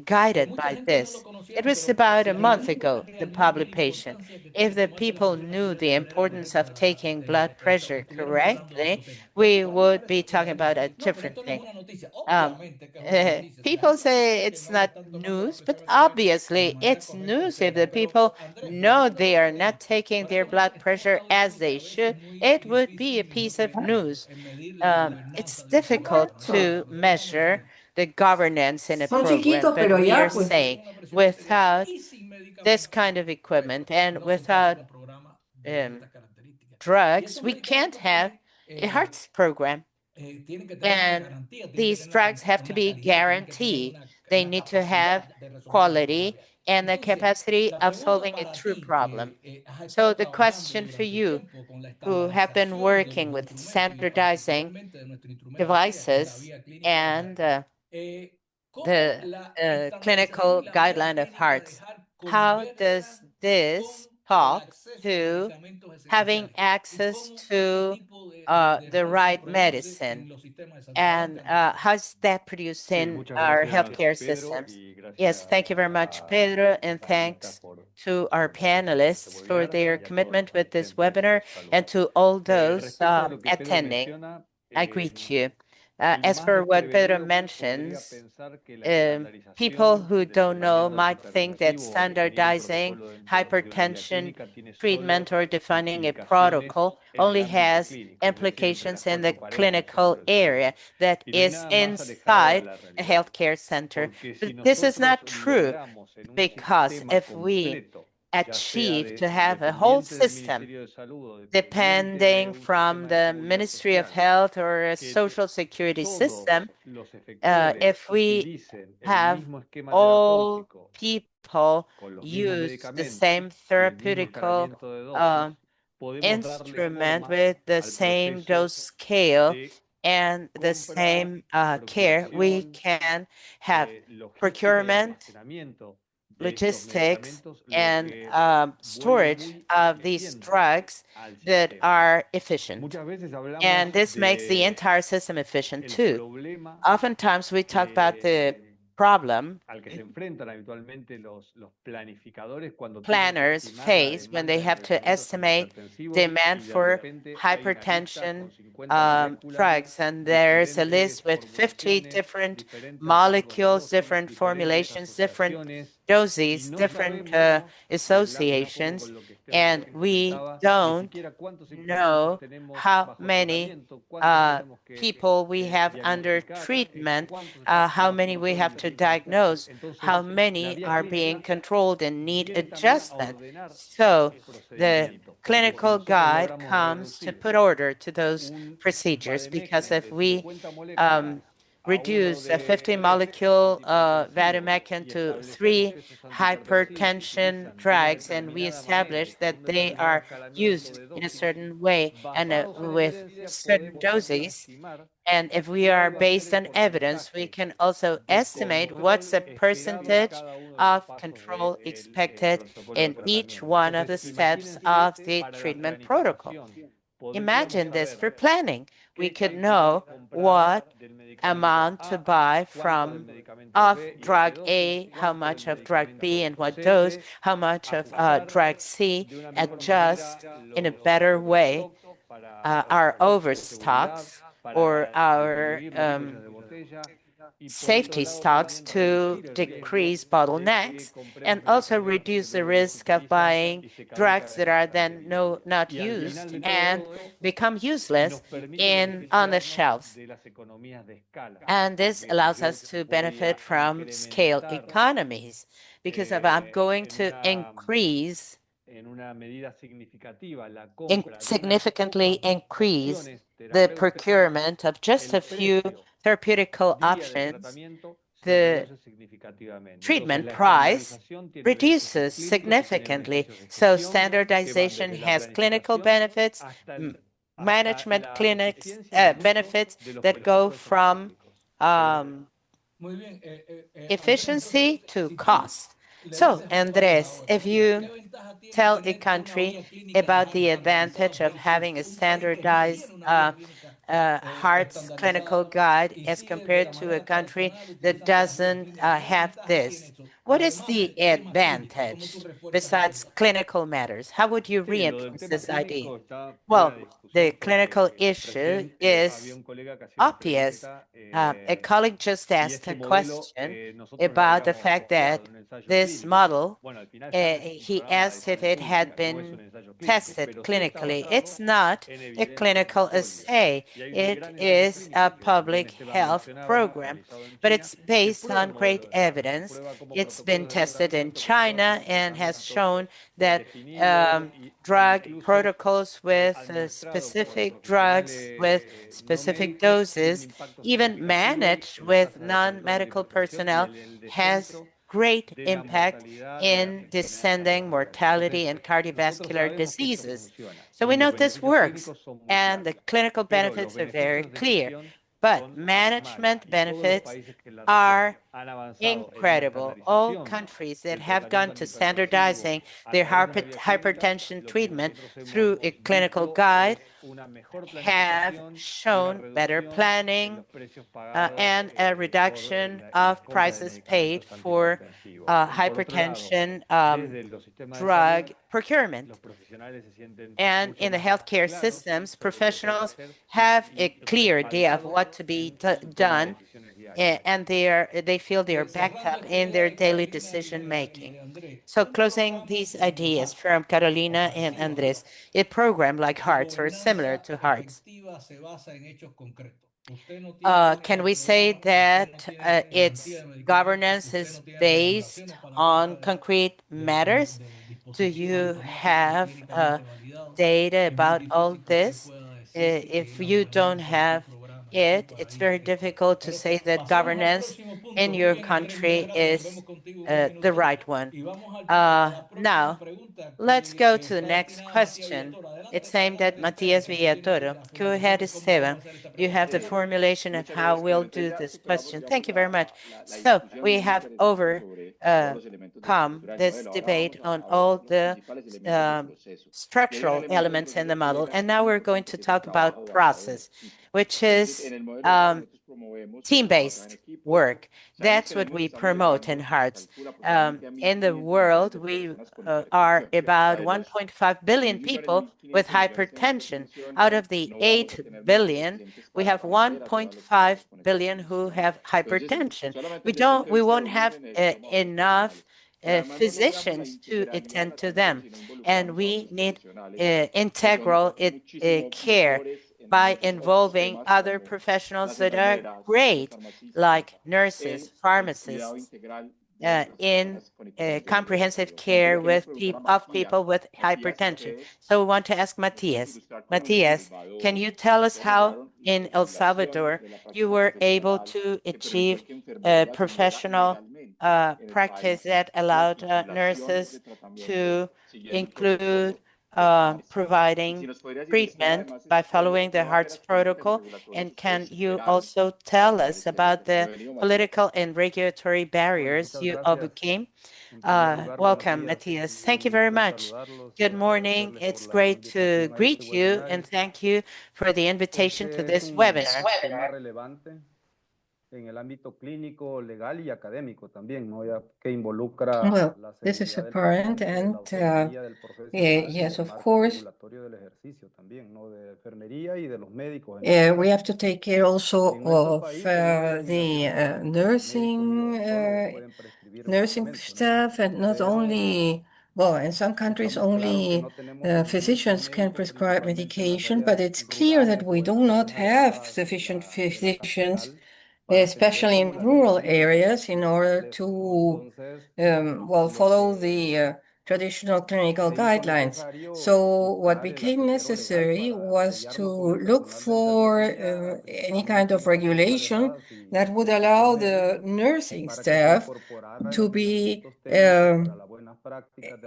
guided by this. It was about a month ago, the publication. If the people knew the importance of taking blood pressure correctly, we would be talking about a different thing. People say it's not news, but obviously it's news. If the people know they are not taking their blood pressure as they should, it would be a piece of news. It's difficult to measure the governance in a Son program, chiquitos, but pero we ya, are pues. saying without this kind of equipment and without drugs, we can't have a hearts program. And these drugs have to be guaranteed. They need to have quality and the capacity of solving a true problem. So the question for you, who have been working with standardizing devices and the clinical guideline of hearts, how does this talk to having access to the right medicine? And how's that produced in Muchas our gracias, healthcare Pedro, systems? y Yes, gracias thank you very much, a Pedro, and las chicas thanks por to our organizar este panelists for webinar their y a todos commitment los with this asistentes. webinar, and Saludos. to all those Respecto a lo que Pedro attending. menciona, I greet you. el As más for what Pedro desprevenido podría mentions, pensar que la people estandarización who del don't know tratamiento might think that hipertensivo o definir un standardizing protocolo dentro de una guía hypertension clínica tiene treatment solo or defining a implicaciones protocol en el only ámbito has clínico, es decir, entre implications las in the cuatro paredes del clinical centro de salud. area that Y no hay is nada más alejado de inside la a realidad. healthcare center. Porque si But this is not nosotros true, logramos en un because sistema if we completo, ya sea achieve to have a whole dependiente del system, Ministerio de Salud o dependiente depending de un from sistema de the seguridad Ministry of social, Health or a que social security system, todos los efectores if we utilicen el have mismo esquema all terapéutico people con los mismos use the medicamentos same y el mismo therapeutical escalamiento de dosis, podemos darle instrument forma with the al same proceso dose scale de and the compra, same care, we procuración, can have logística y procurement, almacenamiento de estos logistics, medicamentos, lo and que vuelve storage muy of these eficiente drugs al that sistema. are efficient. Muchas veces hablamos And this makes the de entire system efficient el too. problema Oftentimes we talk about the problem al que se enfrentan habitualmente los planificadores cuando planners tienen que estimar la face when demanda they de have to medicamentos estimate hipertensivos demand y de for repente hay una lista hypertension con 50 moléculas, drugs, and there's a list with 50 formulaciones, different diferentes rangos de molecules, dosis, different diferentes formulations, different asociaciones, y doses, no different sabemos, relacionado un poco associations, con lo que Esteban and recién we comentaba, ni don't siquiera cuántos equipamientos know tenemos how bajo many tratamiento, cuántos tenemos que people we have under diagnosticar, treatment, cuántos how están many we solo en have to tratamiento. diagnose, how Entonces, la many vía are being clínica controlled and need viene también a adjustment. ordenar So el the procedimiento, porque si clinical nosotros guide logramos comes to reducir put order to those un procedures, because vademecum if de we 50 moléculas a uno reduce a de 50 3 molecule antihipertensivos vademecum y to establecemos 3 que esos antihipertensivos se hypertension utilizan de una drugs, and we determinada manera y establish con that un they determinado are escalamiento used de in a dosis, certain way and basados en with evidencia certain podemos también doses. estimar And if we are cuál va a ser based el on evidence, we porcentaje can also de estimate what's the control esperado en percentage cada uno de los of pasos control del expected protocolo de in each tratamiento. one of the Entonces, steps imagínense of que the para la treatment protocol. planificación podríamos Imagine this for saber planning. We qué could cantidad know comprar what del medicamento amount to A, buy cuánto del from medicamento of B y a qué drug dosis, A, how cuánto del much of drug B medicamento and what dose, C, how much of ajustar drug C, de una mejor manera adjust in a los better way overstock para our propósitos de seguridad, overstocks or para our disminuir los cuellos de botella y por otro safety lado stocks también to reducir el riesgo decrease de que bottlenecks, and compremos also medicamentos que reduce the luego no se risk of utilizan buying y se caducan drugs en that la are then estantería. not Y al final used de and todo esto become useless nos permite in on the beneficiarnos shelves. de las economías de escala, And this porque si allows yo us to voy a benefit from scale incrementar economies, because if I'm going en to increase, en una medida significativa la compra de unas significantly pocas increase opciones the terapéuticas, procurement of just el a few precio therapeutical día del options, tratamiento se the reduce significativamente. Entonces, treatment la price estandarización tiene beneficios reduces clínicos y tiene significantly. beneficios de So gestión que van standardization desde la has clinical planificación benefits, hasta, hasta management la clinics eficiencia en el uso benefits de los that go presupuestos from públicos. Muy bien, Andrés, efficiency entonces, to si tú cost. le So, dices a un país Andres, ahora, if mira, ¿qué you ventaja tiene tell a tener una country vía clínica de about HAR the estandarizada advantage of having a versus un país que no standardized tiene una vía clínica heart's clinical estandarizada guide y as sigue de la compared to a manera country tradicional that utilizando las vías doesn't clínicas? ¿Qué have ventaja tiene this? eso? What is Además the del tema clínico, ¿cómo tú advantage refuerzas esa besides ventaja? clinical matters? How would you Sí, lo del reinforce tema this idea? clínico está fuera Well, de the discusión clinical porque issue recién había is un colega que hacía una obvious. pregunta A colleague just y asked este a modelo question nosotros lo about the habíamos fact testeado that en un ensayo this clínico. model, Bueno, al final HAR es un he programa de asked if salud it had pública, no es un been ensayo clínico, tested pero sí está clinically. basado It's not en a evidencia clinical sólida. assay, Y hay un it gran ensayo is a clínico que también public Esteban health mencionaba, program, realizado en but China, it's que based prueba el on modelo great de HAR, evidence. prueba como It's been protocolos de tested in tratamiento con dos China and has medicamentos shown that definidos e drug incluso protocols with administrados por specific drugs with profesionales no specific médicos tiene un doses, impacto even significativo managed en la with tasa de control de non-medical hipertensión y personnel, en el has descenso great de la impact mortalidad de las in enfermedades descending cardiovasculares. mortality Entonces, and nosotros cardiovascular sabemos que esto diseases. funciona So y we los know this beneficios works, clínicos son muy and the claros, clinical pero los benefits are very beneficios de clear. gestión But son abismales management y todos los benefits países que en la región are han avanzado en una incredible. All estandarización countries that del have tratamiento gone to antihipertensivo standardizing a their través de una vía clínica, hypertension lo que treatment nosotros hemos through a clinical visto guide es una mejor have planificación, una shown better reducción en planning los precios pagados and a por reduction la of compra de prices paid medicamentos for antihipertensivos. Y por otro lado, hypertension desde los sistemas de salud, drug procurement. los profesionales se sienten And mucho in the más healthcare claros systems, sobre lo que hay que professionals hacer have a y clear idea of respaldados what to be en su toma de done, decisiones diarias. and they feel they are backed Cerrando up esta in idea their de daily Carolina decision y making. de Andrés, So un closing programa these como ideas HART from o Carolina and parecido a HART, Andres, a program like su Hearts or similar gobernanza to Hearts. efectiva se basa en hechos concretos. Usted no tiene Can we say programa, usted no that tiene garantía its de medicamentos, governance usted is no tiene based regulaciones para la on compra concrete matters? de Do dispositivos you automáticos have clínicamente validados? data Es muy about all difícil que usted this? pueda decir que If la you don't gobernanza de su have programa en su it, it's país very es correcta. difficult to Pero say that pasemos al governance próximo punto. in Muy your bien, Andrés, muchas country gracias. is Volvemos contigo en un the minutito. right one. Y vamos a la próxima Now, pregunta let's que go to the está next destinada a Matías question. Villatoro. It's Adelante, aimed at adelante, Esteban, Matias que tú tienes Villatoro. la Go ahead, formulación de cómo vamos Esteban. a hacer esta You have pregunta. the formulation of Muchas how gracias, we'll señorita. do Ya this superamos, question. digamos, Thank you very much. la So discusión we muy have interesante overcome sobre todos los elementos de estructura del this modelo. Ahora debate vamos on a ver all los the principales elementos del um, proceso. Y hay un structural elemento del elements in proceso the que es model. And now realmente we're going importante, to que es el talk about trabajo basado en process, equipo. which Es decir, is en el modelo de HART nosotros team-based work. That's what we promote in Hearts. In the world, we are about 1.5 billion people with hypertension. Out of the 8 billion, we have 1.5 billion who have hypertension. We won't have enough physicians to attend to them, and we need integral care by involving other professionals that are great, like nurses, pharmacists, in comprehensive care of people with hypertension. So we want to ask Matias. Matias, can you tell us how in El Salvador you were able to achieve a professional practice that allowed nurses to include providing treatment by following the Hearts protocol? And can you also tell us about the political and regulatory barriers you overcame? Welcome, Matthias. Thank you very much. Good morning. It's great to greet you and thank you for the invitation to this webinar. Well, this is apparent, and yes, of course, we have to take care also of the nursing staff, and not only, well, in some countries only physicians can prescribe medication, but it's clear that we do not have sufficient physicians, especially in rural areas, in order to well, follow the traditional clinical guidelines. So what became necessary was to look for any kind of regulation that would allow the nursing staff to be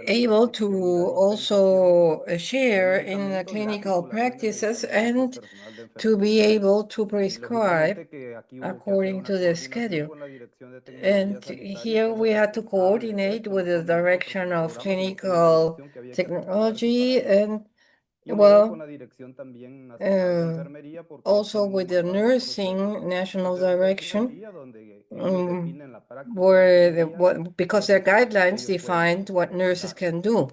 able to also share in the clinical practices and to be able to prescribe according to the schedule. And here we had to coordinate with the direction of clinical technology and, well, also with the nursing national direction, because their guidelines defined what nurses can do.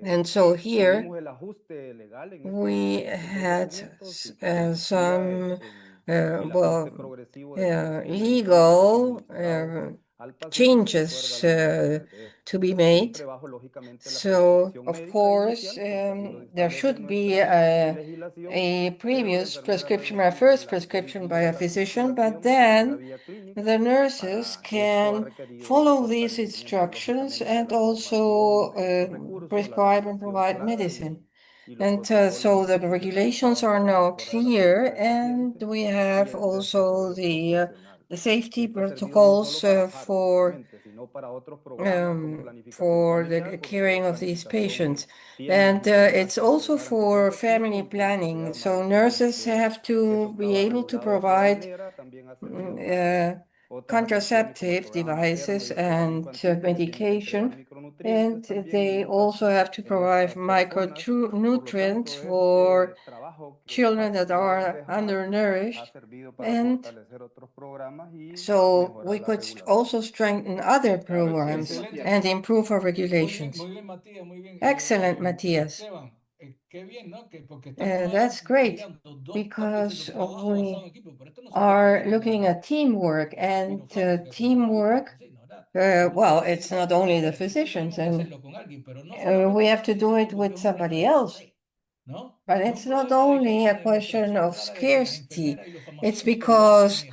And so here we had some legal changes to be made. So, of course, there should be a previous prescription, a first prescription by a physician, but then the nurses can follow these instructions and also prescribe and provide medicine. And so the regulations are now clear, and we have also the safety protocols for the caring of these patients. And it's also for family planning. So nurses have to be able to provide contraceptive devices and medication, and they also have to provide micronutrients for children that are undernourished. And so we could also strengthen other programs and improve our regulations. Excellent, Matthias. That's great, because we are looking at teamwork, and teamwork, well, it's not only the physicians, and we have to do it with somebody else. But it's not only a question of scarcity, it's because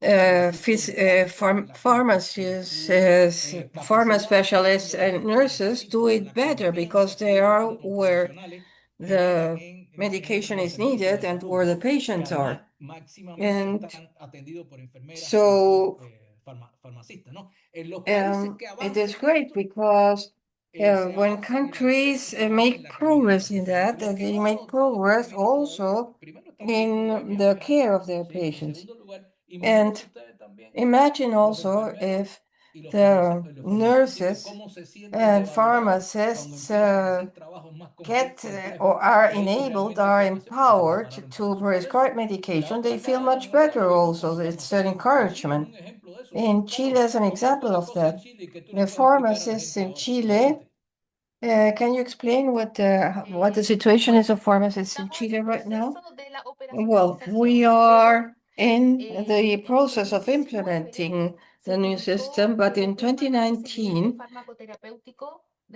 pharmacists, pharma specialists, and nurses do it better because they are where the medication is needed and where the patients are. And so it is great because when countries make progress in that, they make progress also in the care of their patients. And imagine also if the nurses cómo se sienten and devaluados cuando pharmacists empiezan a hacer trabajos más get complejos or are que ellos enabled, realmente are pueden hacer porque se empowered prepararon para to eso. Por prescribe eso, la medication, they otra feel cara de la much moneda better es uno also. como It's an farmacéutico. Y Chile es encouragement. un ejemplo de eso. In Chile, as an ¿Cómo está example la of cosa en that, Chile y que tú le the puedes explicar a la pharmacists gente in ahora? Chile, Adelante. can you explain what the situation is of pharmacists in Chile right now? Well, we are in the process of implementing the new system, but in 2019,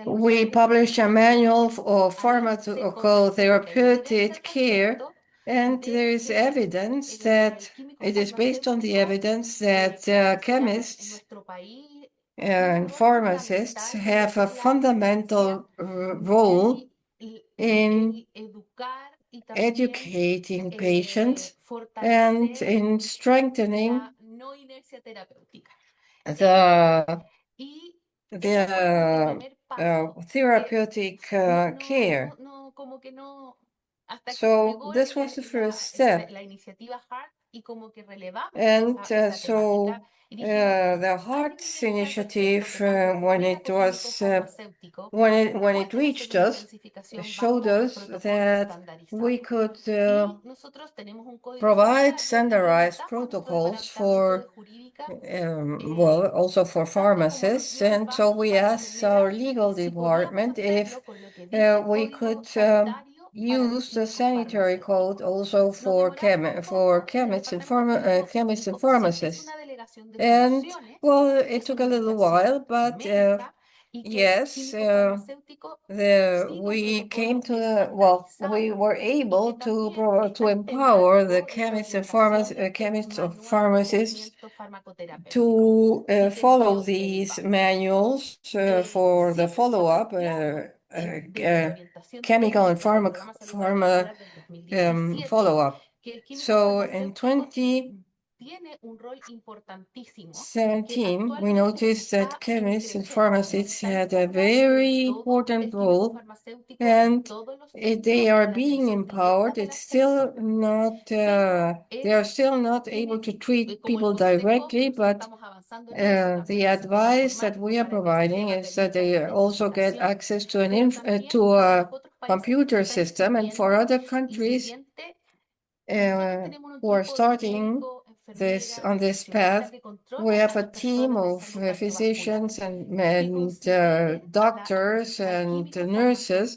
we published a manual of pharmacotherapeutic care, and there is evidence that it is based on the evidence that chemists and pharmacists have a fundamental role in educating patients and in strengthening the therapeutic care. So this was the first step. And the Hearts Initiative, when it reached us, showed us that we could provide standardized protocols for, well, also for pharmacists. And so we asked our legal department if we could use the sanitary code also for chemists and pharmacists. And well, it took a little while, but yes, we came to we were able to empower the chemists and pharmacists to follow these manuals for the follow-up, chemical and pharma follow-up. So in 2017, we noticed that chemists and pharmacists had a very important role, and they are being empowered. It's still not, they are still not able to treat people directly, but the advice that we are providing is that they also get access to to a computer system, and for other countries who are starting on this path, we have a team of physicians and doctors and nurses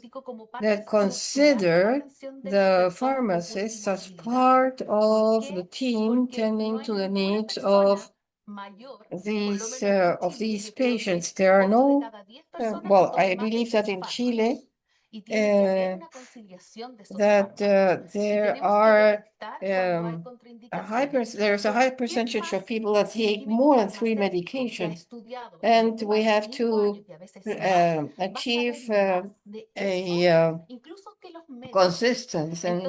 that consider the pharmacists as part of the team tending to the needs of these patients. There are no, well, I believe that in Chile, that there are there's a high percentage of people that take more than 3 medications, and we have to achieve a consistent and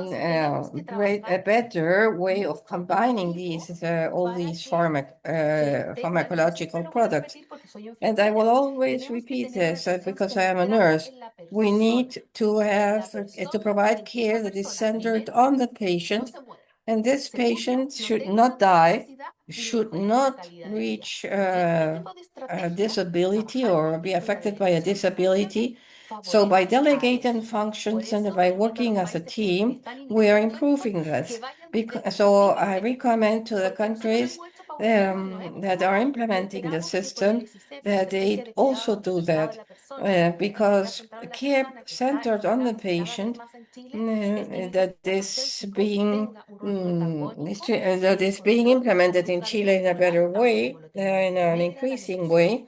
a better way of combining all these pharmacological products. And I will always repeat this because I am a nurse. We need to have to provide care that is centered on the patient, and this patient should not die, should not reach a disability or be affected by a disability. So by delegating functions and by working as a team, we are improving this. So I recommend to the countries that are implementing the system that they also do that, because care centered on the patient that is being implemented in Chile in a better way, in an increasing way,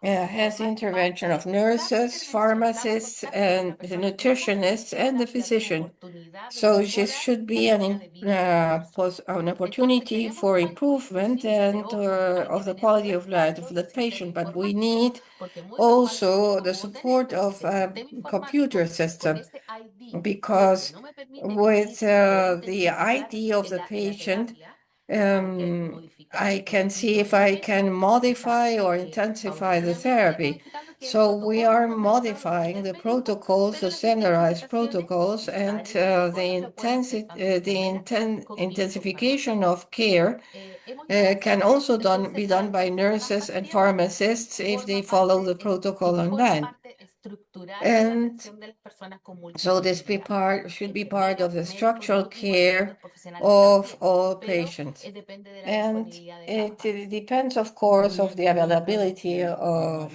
has the intervention of nurses, pharmacists, and the nutritionists, and the physician. So this should be an opportunity for improvement and of the quality of life of the patient. But we need also the support of a computer system, because with the ID of the patient, I can see if I can modify or intensify the therapy. So we are modifying the protocols, the standardized protocols, and intensification of care can also be done by nurses and pharmacists if they follow the protocol online. And so this should be part of the structural care of all patients. And it depends, of course, of the availability of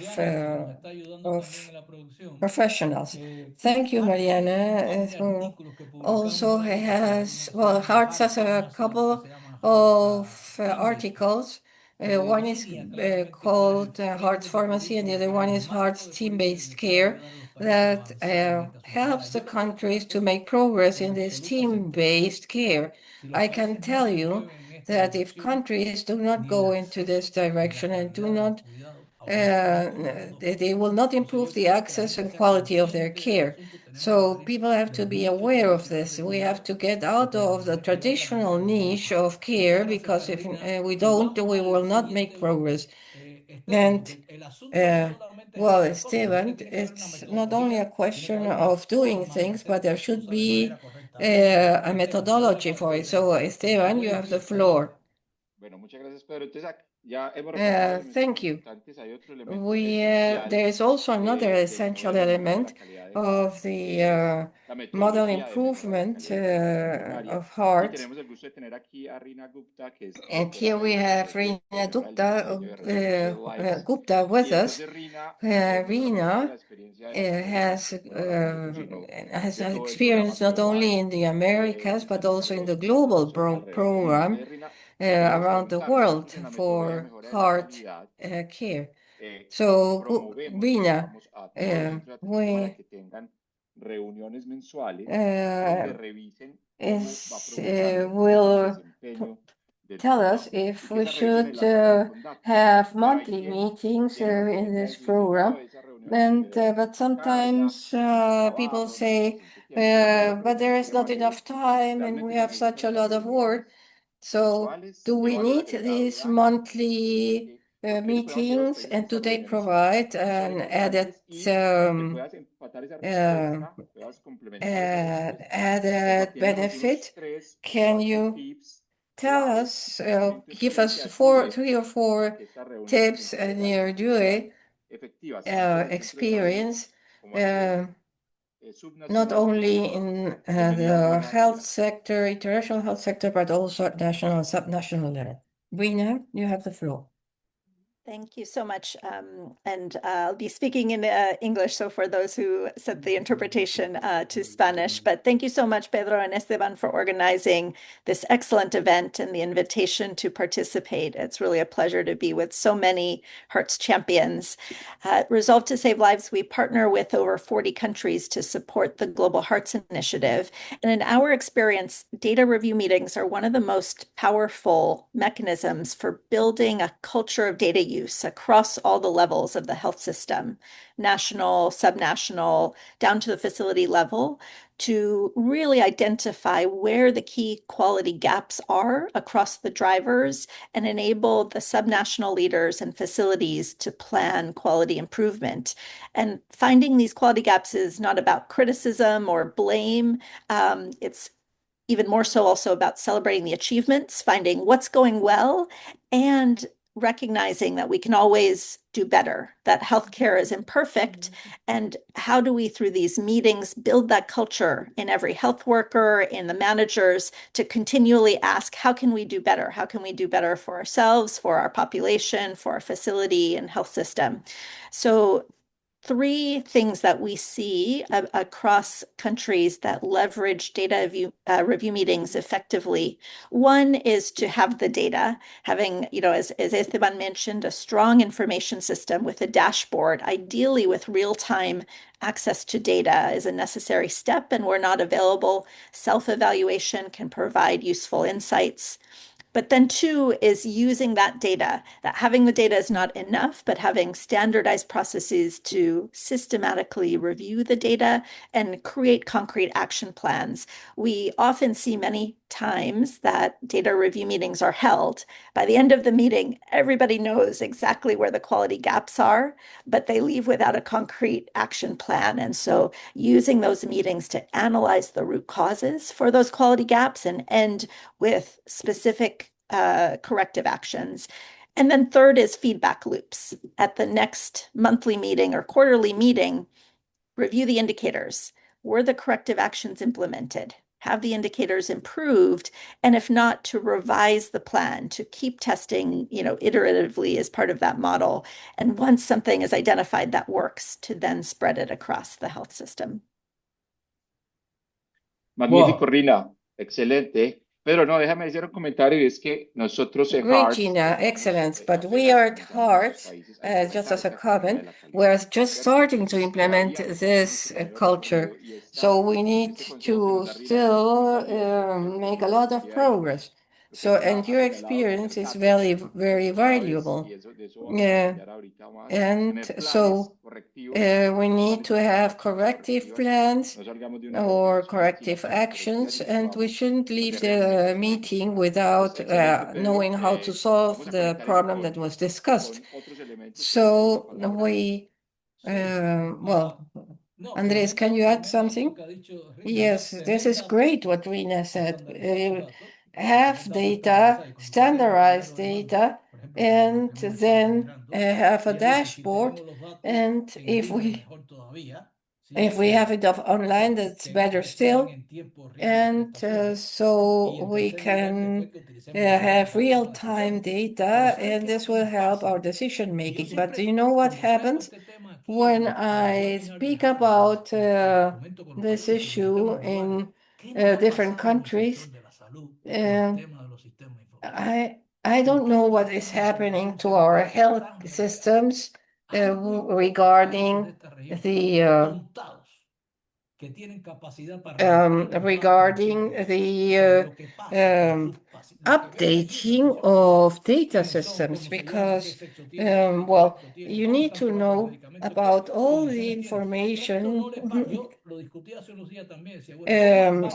professionals. Thank you, Mariana. Who also has, well, Hearts has a couple of articles. One is called Hearts Pharmacy, and the other one is Hearts Team-Based Care that helps the countries to make progress in this team-based care. I can tell you that if countries do not go into this direction and do not they will not improve the access and quality of their care. So people have to be aware of this. We have to get out of the traditional niche of care because if we don't, we will not make progress. And well, Esteban, it's not only a question of doing things, but there should be a methodology for it. So, Esteban, you have the floor. Thank you. There is also another essential element of the model improvement of heart. And here we have Rina Gupta with us. Rina has experience not only in the Americas, but also in the global program around the world for heart care. So, Rina, we will tell us if we should have monthly meetings in this program. And but sometimes people say, but there is not enough time and we have such a lot of work. So do we need these monthly meetings, and do they provide an added benefit? Can you tell us, give us three or four tips in your DUE experience, not only in the health sector, international health sector, but also at national and subnational level. Rina, you have the floor. Thank you so much. And I'll be speaking in English, so for those who set the interpretation to Spanish. But thank you so much, Pedro and Esteban, for organizing this excellent event and the invitation to participate. It's really a pleasure to be with so many Hearts champions. Resolve to Save Lives, we partner with over 40 countries to support the Global Hearts Initiative. And in our experience, data review meetings are one of the most powerful mechanisms for building a culture of data use across all the levels of the health system, national, subnational, down to the facility level, to really identify where the key quality gaps are across the drivers and enable the subnational leaders and facilities to plan quality improvement. And finding these quality gaps is not about criticism or blame. It's even more so also about celebrating the achievements, finding what's going well, and recognizing that we can always do better, that healthcare is imperfect, and how do we, through these meetings, build that culture in every health worker, in the managers, to continually ask, how can we do better? How can we do better for ourselves, for our population, for our facility and health system? So three things that we see across countries that leverage data review meetings effectively. One is to have the data, having, as Esteban mentioned, a strong information system with a dashboard, ideally with real-time access to data is a necessary step, and where not available, self-evaluation can provide useful insights. But then two is using that data, that having the data is not enough, but having standardized processes to systematically review the data and create concrete action plans. We often see many times that data review meetings are held. By the end of the meeting, everybody knows exactly where the quality gaps are, but they leave without a concrete action plan. And so using those meetings to analyze the root causes for those quality gaps and end with specific corrective actions. And then third is feedback loops. At the next monthly meeting or quarterly meeting, review the indicators. Were the corrective actions implemented? Have the indicators improved? And if not, to revise the plan, to keep testing, iteratively as part of that model. And once something is identified that works, to then spread it across the health system. Magnífico, Rina. Excelente. Pedro, no, déjame decir un comentario y es que nosotros en Great, Hearts, Gina, excellent. But we are at Hearts, just as a comment, we're just starting to implement this culture. So we need to still make a lot of progress. So, and your experience is very, very valuable. Yeah. And so we need to have corrective plans or corrective actions, and we shouldn't leave the meeting without knowing how to solve the problem that was discussed. So we, well, Andres, can you add something? Yes, this is great what Rina said. Have data, standardized data, and then have a dashboard. And if we have it online, that's better still. And so we can have real-time data, and this will help our decision making. But do you know what happens when I speak about this issue in different countries? I don't know what is happening to our health systems regarding the updating of data systems, because well, you need to know about all the information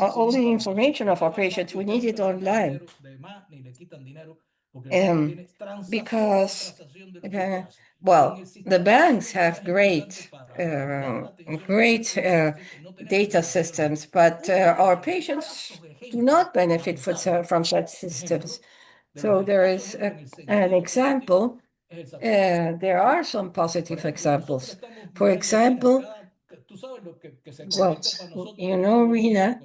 all the information of our patients. We need it online. Because well, the banks have great data systems, but our patients do not benefit from such systems. So there is an example. There are some positive examples. For example, well, Rina,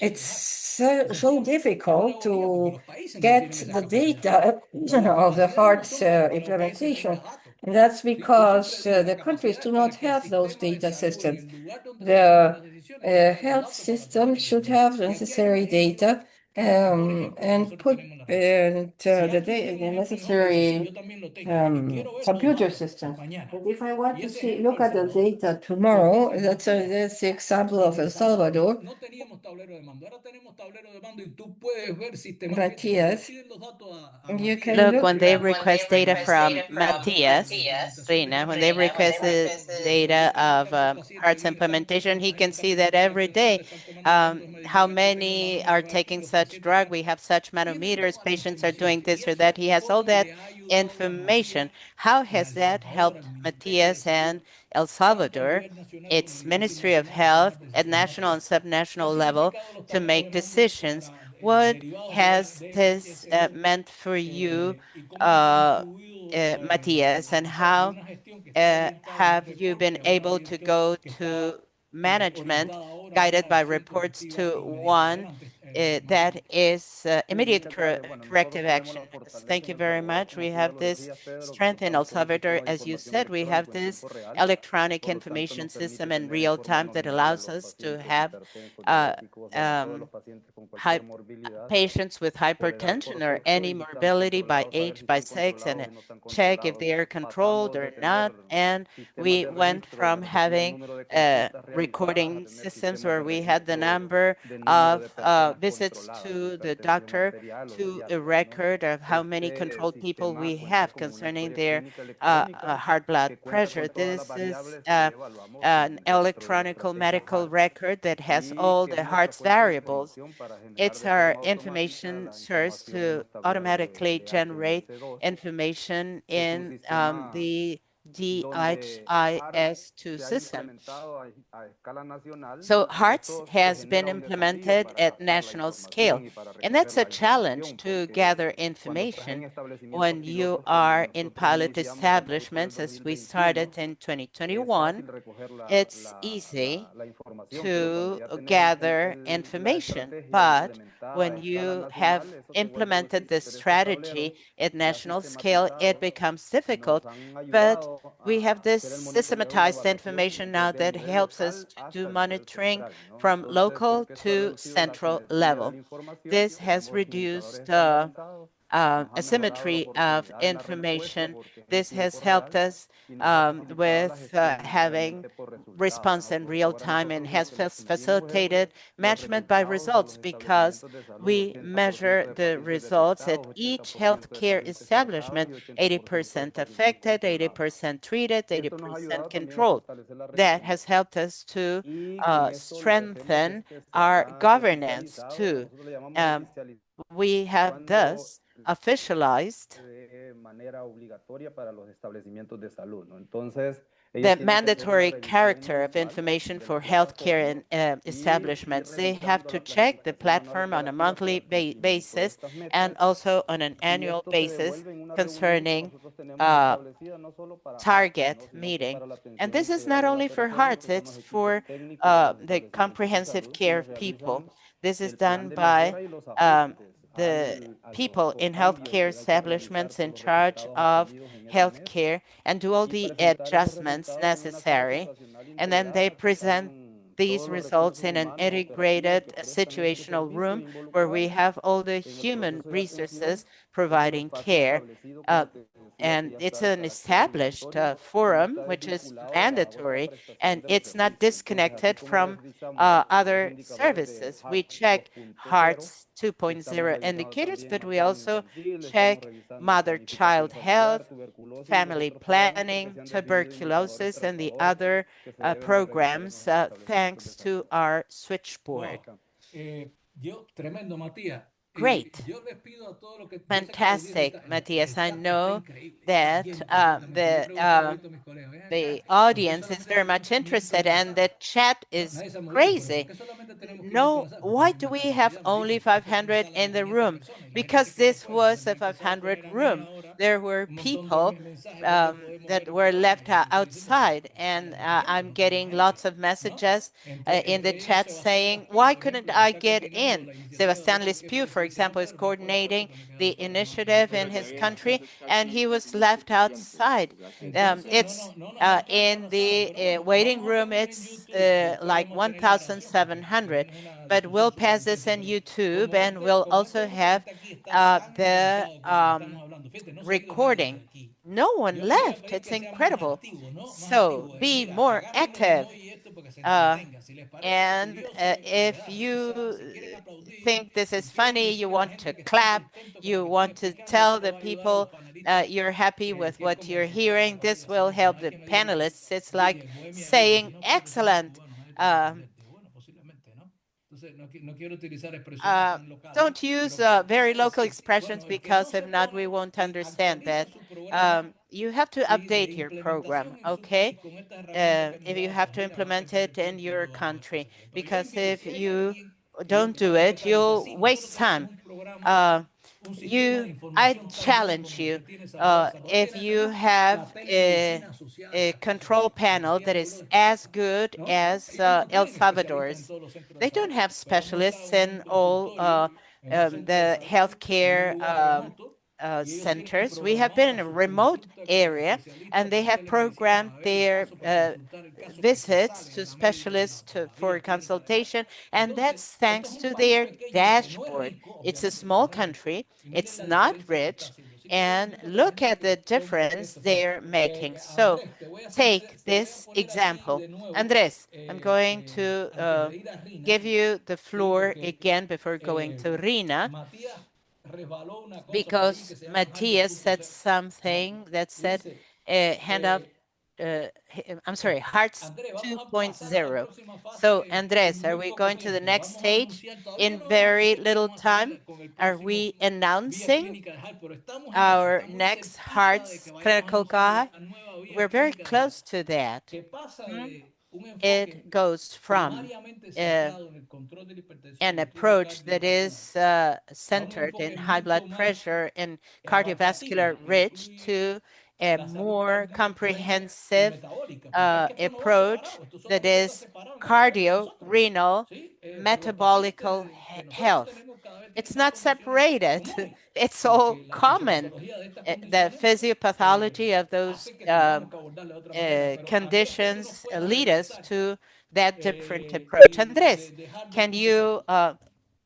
it's so difficult to get the data of the heart's implementation. And that's because the countries do not have those data systems. The health system should have the necessary data and put the necessary computer system. And if I want to look at the data tomorrow, that's the example of El Salvador. Matthias, you can Look, when they request data from Matthias, Reina, when they request the data of Heart's implementation, he can see that every day how many are taking such drug. We have such manometers, patients are doing this or that. He has all that information. How has that helped Matthias and El Salvador, its Ministry of Health at national and subnational level, to make decisions? What has this meant for you, Matthias, and how have you been able to go to management guided by reports to one that is immediate corrective action? Thank you very much. We have this strength in El Salvador. As you said, we have this electronic information system in real time that allows us to have patients with hypertension or any morbidity by age, by sex, and check if they are controlled or not. And we went from having recording systems where we had the number of visits to the doctor to a record of how many controlled people we have concerning their heart blood pressure. This is an electronic medical record that has all the heart's variables. It's our information source to automatically generate information in the DHIS2 system. So HEARTS has been implemented at national scale, and that's a challenge to gather information when you are in pilot establishments, as we started in 2021. It's easy to gather information, but when you have implemented this strategy at national scale, it becomes difficult. But we have this systematized information now that helps us to do monitoring from local to central level. This has reduced asymmetry of information. This has helped us with having response in real time and has facilitated management by results because we measure the results at each healthcare establishment, 80% affected, 80% treated, 80% controlled. That has helped us to strengthen our governance too. We have thus officialized the mandatory character of information for healthcare establishments. They have to check the platform on a monthly basis and also on an annual basis concerning target meeting. And this is not only for hearts, it's for the comprehensive care of people. This is done by the people in healthcare establishments in charge of healthcare and do all the adjustments necessary. And then they present these results in an integrated situational room where we have all the human resources providing care. And it's an established forum, which is mandatory, and it's not disconnected from other services. We check HEARTS 2.0 indicators, but we also check mother-child health, family planning, tuberculosis, and the other programs thanks to our switchboard. Tremendo, Matías. Great. Fantastic, Matias. I know that the audience is very much interested and the chat is crazy. No, why do we have only 500 in the room? Because this was a 500 room. There were people that were left outside, and I'm getting lots of messages in the chat saying, why couldn't I get in? Sebastian Lespiu, for example, is coordinating the initiative in his country, and he was left outside. It's in the waiting room, it's like 1,700, but we'll pass this on YouTube, and we'll also have the recording. No one left. It's incredible. So be more active. And if you think this is funny, you want to clap, you want to tell the people you're happy with what you're hearing, this will help the panelists. It's like saying, excellent. Don't use very local expressions because if not, we won't understand. But you have to update your program, okay? If you have to implement it in your country, because if you don't do it, you'll waste time. I challenge you, if you have a control panel that is as good as El Salvador's, they don't have specialists in all the healthcare centers. We have been in a remote area, and they have programmed their visits to specialists for consultation, and that's thanks to their dashboard. It's a small country, it's not rich, and look at the difference they're making. So take this example. Andres, I'm going to give you the floor again before going to Rina, because Matthias said something that said hand up, I'm sorry, Hearts 2.0. So Andres, are we going to the next stage in very little time? Are we announcing our next Hearts clinical guide? We're very close to that. It goes from an approach that is centered in high blood pressure and cardiovascular rich to a more comprehensive approach that is cardio-renal metabolical health. It's not separated. It's all common. The physiopathology of those conditions lead us to that different approach. Andres, can you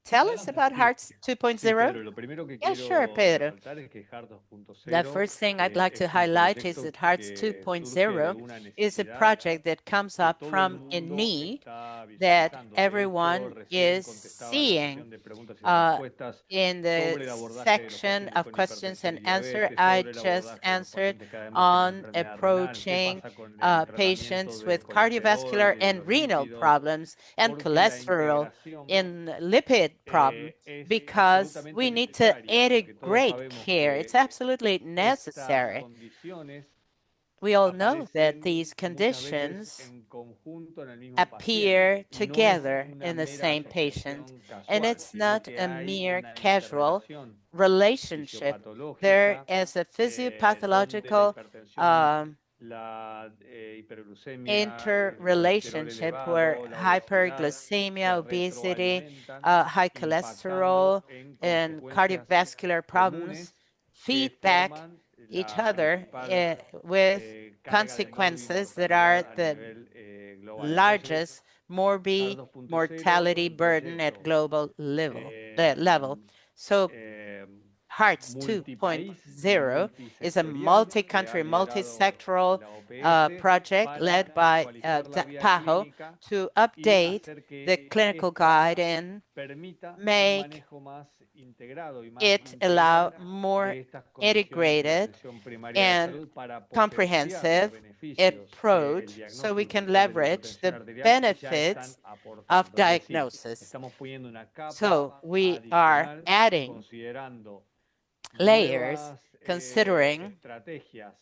tell us about Hearts 2.0? Sí, Pedro, lo primero que Yeah, sure, quiero Pedro. resaltar es que Heart 2.0 The first thing I'd like to es un highlight is proyecto that Hearts que surge de 2.0 una is a necesidad project that comes que up todo el from a mundo need está that visualizando. De hecho, everyone recién is contestaba la seeing. sesión de preguntas y Uh, respuestas in the sobre el abordaje de los section pacientes of con questions hipertensión and y answer, diabetes, I sobre el just abordaje de los answered pacientes cada vez más tienen on enfermedad renal, qué approaching pasa con el tratamiento patients del with colesterol cardiovascular y de and los renal lípidos, problems and porque la cholesterol integración in lipid problem, es because absolutamente we need to necesaria, porque todos integrate sabemos care. It's que absolutely estas necessary. condiciones We all know that aparecen these muchas veces conditions en conjunto en el mismo appear paciente. No es together una in the mera same patient, asociación and casual, it's sino not que a hay mere una casual interrelación relationship. There fisiopatológica is a donde la physiopathological hipertensión, la hiperglucemia, el colesterol interrelationship where elevado, la obesidad se hyperglycemia, obesity, retroalimentan, high cholesterol, impactando en and consecuencias cardiovascular problems comunes que feedback forman each la other principal with carga de consequences that are morbimortalidad a the nivel global. Entonces, largest morbid SARS 2.0 es mortality un burden at proyecto global level. So eh, Hearts multipaís, 2.0 is a multisectorial, que ha multi-country, liderado multi-sectoral la OPS project para led by actualizar la guía PAHO clínica to y update hacer the que clinical esta guide and permita un make manejo más integrado y más it allow integral more de estas condiciones en la integrated atención primaria de and salud para potenciar los comprehensive beneficios que el approach so we diagnóstico can precoz de la leverage hipertensión the arterial ya están benefits of aportando. Es decir, diagnosis. estamos poniendo una capa So we are adicional adding considerando layers nuevas considering estrategias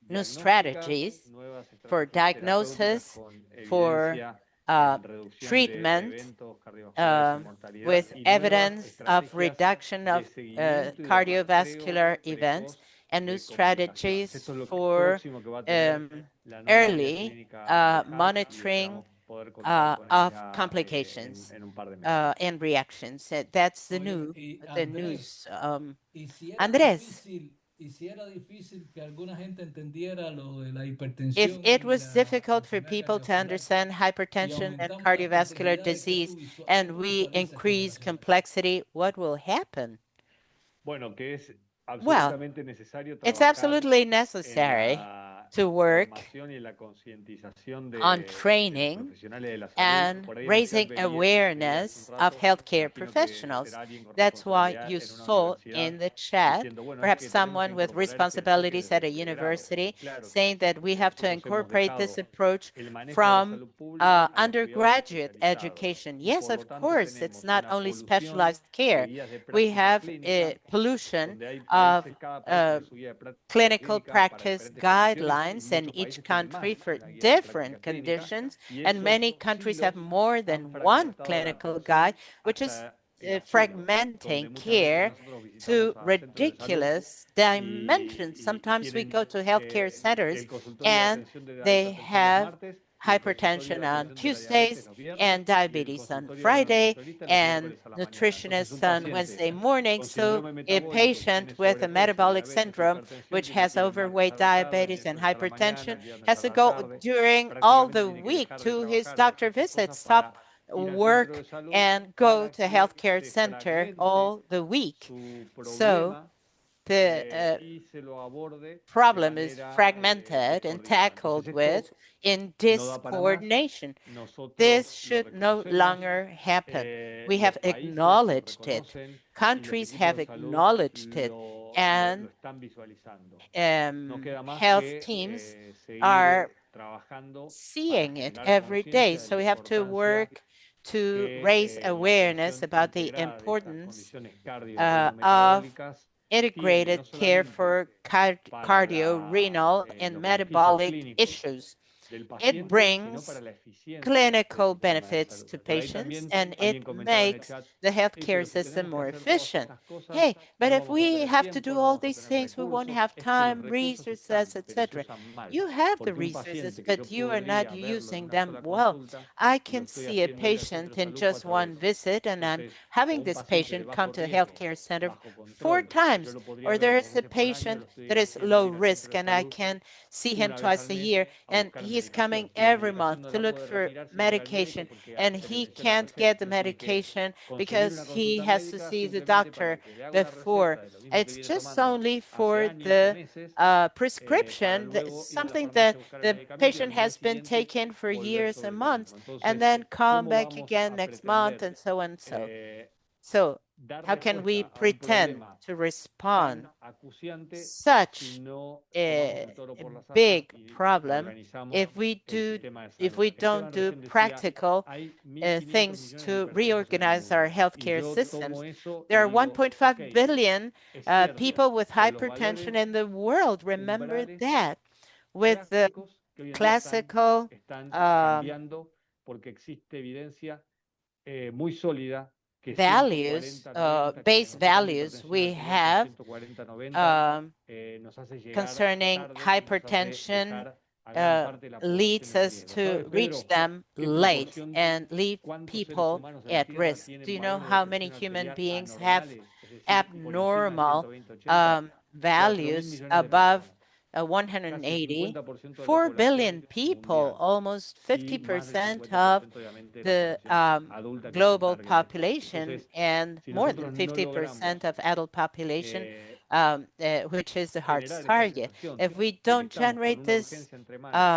new diagnósticas, strategies nuevas for estrategias terapéuticas diagnosis, con for evidencia en reducción de treatment, eventos cardiovasculares y mortalidad with y nuevas evidence of estrategias reduction de of seguimiento y de rastreo cardiovascular events, precoz and new de complicaciones. strategies Esto es lo for próximo que va a tener la nueva guía early clínica de HART y monitoring esperamos poder contar con of ella complications en un par de meses. and reactions. That's the Oye, new, y the Andrés, news. Andres, y si era difícil que alguna gente entendiera lo de la if hipertensión it y was la difficult for enfermedad people to cardiovascular understand y hypertension and aumentamos la cardiovascular complejidad, disease, ¿cómo and tú we visualizas esta increase relación? complexity, what will happen? Bueno, que es Well, absolutamente necesario it's trabajar absolutely en necessary la to work formación y en la concientización on de los training profesionales de la salud. and Por ahí en el chat raising veía hace un awareness of rato, healthcare imagino que professionals. será alguien con That's why responsabilidad you en una saw universidad in the chat diciendo, bueno, es perhaps que tenemos que someone with incorporar este enfoque responsibilities desde at a el pregrado. Y university claro, saying that we have to nosotros hemos incorporate this dejado approach el manejo de la from salud pública a los cuidados undergraduate especializados. education. Y Yes, por of lo tanto course, it's tenemos not una only polución specialized de care. guías de We práctica have clínica pollution donde hay of países, cada país tiene su guía de práctica clinical clínica para practice diferentes condiciones y guidelines in muchos each países tienen más country de for una guía de práctica different clínica conditions, y and many esos countries have silos more han than one fragmentado la clinical guide, atención which is hasta el absurdo, donde fragmenting muchas veces care nosotros visitamos to a centros de salud ridiculous dimensions. y Sometimes we tienen go to healthcare centers el consultorio de and atención de la they hipertensión los have martes y el consultorio hypertension de on atención de la diabetes Tuesdays los viernes and y el diabetes on consultorio de la Friday nutricionista los and miércoles a la mañana. Entonces, un nutritionists on paciente Wednesday morning. con So síndrome a metabólico que patient tiene with a sobrepeso, metabolic diabetes o syndrome, hipertensión which tiene has que ir el martes overweight, a la tarde, el diabetes, and miércoles a la mañana, hypertension, el viernes has a to la go tarde. during all Prácticamente the tiene que week dejar de to his trabajar, de doctor hacer sus visits, cosas para stop ir al centro work de salud and go para to que healthcare se center fragmente all the week. su So problema the y se lo aborde de problem is manera fragmented and descoordinada. tackled Entonces, with esto in no da para más. discoordination. Nosotros This lo should no reconocemos. longer happen. We Los have países lo acknowledged it. reconocen y los Countries equipos have de salud acknowledged it, lo and están visualizando. No queda más health que teams seguir are trabajando para seeing it generar every day. conciencia de So la we have to importancia work to que raise la awareness atención about the integrada de estas importance condiciones cardio of metabólicas tiene, no integrated care solamente for para cardio, renal, and los beneficios metabolic clínicos issues. del It paciente, sino brings para la eficiencia clinical del sistema de benefits salud. to Por ahí patients, también and alguien it comentaba en el makes chat, the "Hey, healthcare pero si system tenemos que more hacer todas efficient." estas cosas, Hey, but no if vamos a we tener have to tiempo, do no all vamos a these tener things, we won't recursos." have Es que los time, recursos resources, están, pero se etc. usan mal. You have the Porque un resources, paciente que yo but you are not podría verlo en using una them sola well. consulta, I lo can estoy see a haciendo ir al centro patient de in salud just 4 one veces. visit, and I'm Entonces, o having un this paciente de patient bajo come to a riesgo, healthcare center bajo 4 control, yo times. lo podría Or ver 2 there's a veces por año, patient lo estoy that is haciendo low ir al risk, centro de and I salud can see him una vez twice al a mes year, a and buscar he's medicación. coming Y la every medicación month no to la look puede for retirar sin ir al médico medication, porque and he obedecer la can't get receta. the Entonces tiene que medication conseguir because una he consulta has to médica see the simplemente para doctor que le haga una before. receta de lo mismo que It's viene just tomando only hace for años o the meses, para prescription, luego ir a la something farmacia that a buscar el the medicamento y al patient mes has been siguiente taking for volver years sobre and lo months, mismo. and Entonces, then come ¿cómo back vamos again a next month, pretender and so and so. eh, So, dar how can we respuesta a un pretend problema to tan respond acuciante si such no tomamos a el toro por las astas big y problem reorganizamos if we el do sistema de if salud? we don't Esteban do recién decía, practical hay 1.500 things millones de to hipertensos en el reorganize our mundo. Y healthcare yo tomo systems. eso There y are digo, 1.5 ok, billion es cierto, people with con los hypertension valores in the world. Remember umbrales that. With the clásicos que hoy en día classical están um, cambiando porque existe evidencia muy sólida que values, 140-90, que base diagnostican values hipertensión we arterial con have 140-90, nos hace llegar concerning tarde y nos hace hypertension dejar a gran parte de la población leads en us riesgo. to ¿Sabes, reach Pedro, them qué late proporción, and leave cuántos seres people humanos en la at Tierra risk? tienen Do you know valores de how many presión human arterial beings have anormales, es decir, por encima de abnormal 120-80? 4.000 values millones de above personas, casi 180? 50% de la 4 población billion people, mundial. almost Y más del 50% of 50% obviamente de la the población adulta que es el global target de esto. population, Entonces, and si more than nosotros no 50% logramos of adult population, which is the heart's generar esa target. sensación If we de que don't estamos con generate una this urgencia entre manos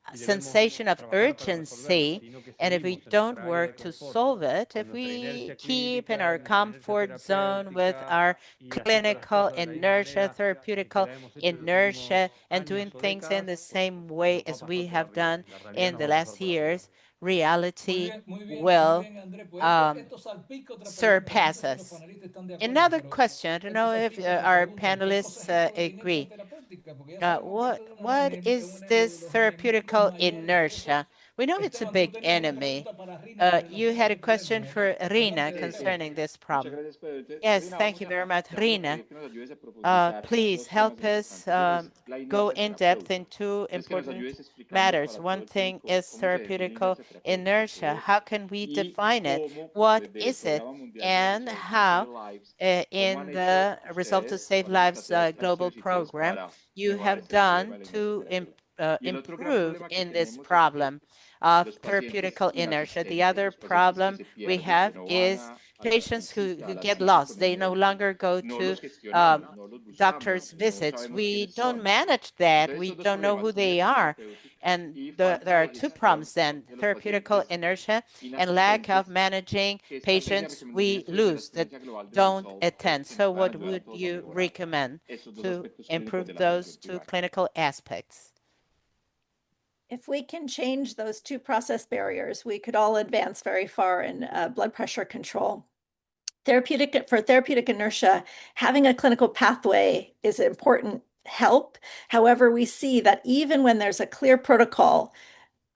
y debemos sensation of trabajar para resolverla, urgency, sino que and if we seguimos en don't nuestra área de work to confort, solve it, con if nuestra we inercia keep in clínica, our nuestra inercia comfort zone with our terapéutica y haciendo las clinical cosas de la misma inertia, manera que therapeutical la hemos hecho en los últimos inertia, and doing años o things in décadas, the same way nos va a as pasar we por have arriba. done La realidad in nos the va a pasar last por arriba. years, reality Muy will bien, Andrés. Pues um, esto salpica otra pregunta. No sé surpass si los us. panelistas están de acuerdo, Another pero question, I don't esto know if salpica otra our pregunta. ¿En qué cosa panelists es esto de la inercia agree. terapéutica? Porque ya sabemos que esto es What is uno this de los enemigos therapeutical mayores de todos. inertia? We know it's a Esteban, tú big tenías una enemy. pregunta para Rina con You relación a had a este problema, question ¿no? for Rina Adelante, Sí, Esteban. concerning this muchas problem. gracias, Pedro. Entonces, Yes, Rina, thank you very much, te vamos a Rina. pedir que nos ayudes a profundizar Please dos temas help us importantes. Uno es la go inercia in depth terapéutica. in two Entonces, que nos important ayudes explicando matters. para todo One el thing público is cómo se define therapeutical inercia terapéutica, inertia. qué es, How can we y define it? cómo What desde el is it? Programa Mundial de And Results to Save how, Lives, cómo han in hecho the Result to ustedes, Save cuál es la Lives estrategia de global acciones y tips program, para you mejorar have este problema done de la inercia to terapéutica. Y el otro gran improve problema que in this tenemos es que problem of los pacientes therapeutical inertia? The inasistentes, other los pacientes que problem se we pierden, que have no van is a la patients cita, a who la get cita lost. con el They no médico, longer go no to los gestionamos, no los doctor's buscamos, no visits. sabemos We quiénes don't son. manage that. Entonces, We esos dos don't know who problemas, they inercia are. terapéutica And y there falta are de two gestión problems then, de los therapeutical pacientes inertia and lack of inasistentes, managing ¿qué estrategia patients we recomendarías tú desde la lose that experiencia global de don't Results attend. que nos So puedan what ayudar a would todos a you mejorar recommend esos dos to aspectos clínicos de improve la atención those two primaria? clinical aspects? If we can change those two process barriers, we could all advance very far in blood pressure control. For therapeutic inertia, having a clinical pathway is an important help. However, we see that even when there's a clear protocol,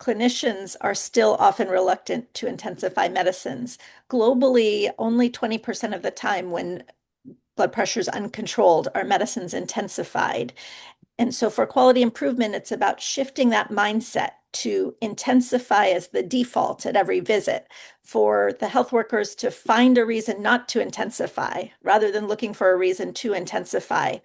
clinicians are still often reluctant to intensify medicines. Globally, only 20% of the time when blood pressure is uncontrolled are medicines intensified. And so for quality improvement, it's about shifting that mindset to intensify as the default at every visit, for the health workers to find a reason not to intensify rather than looking for a reason to intensify.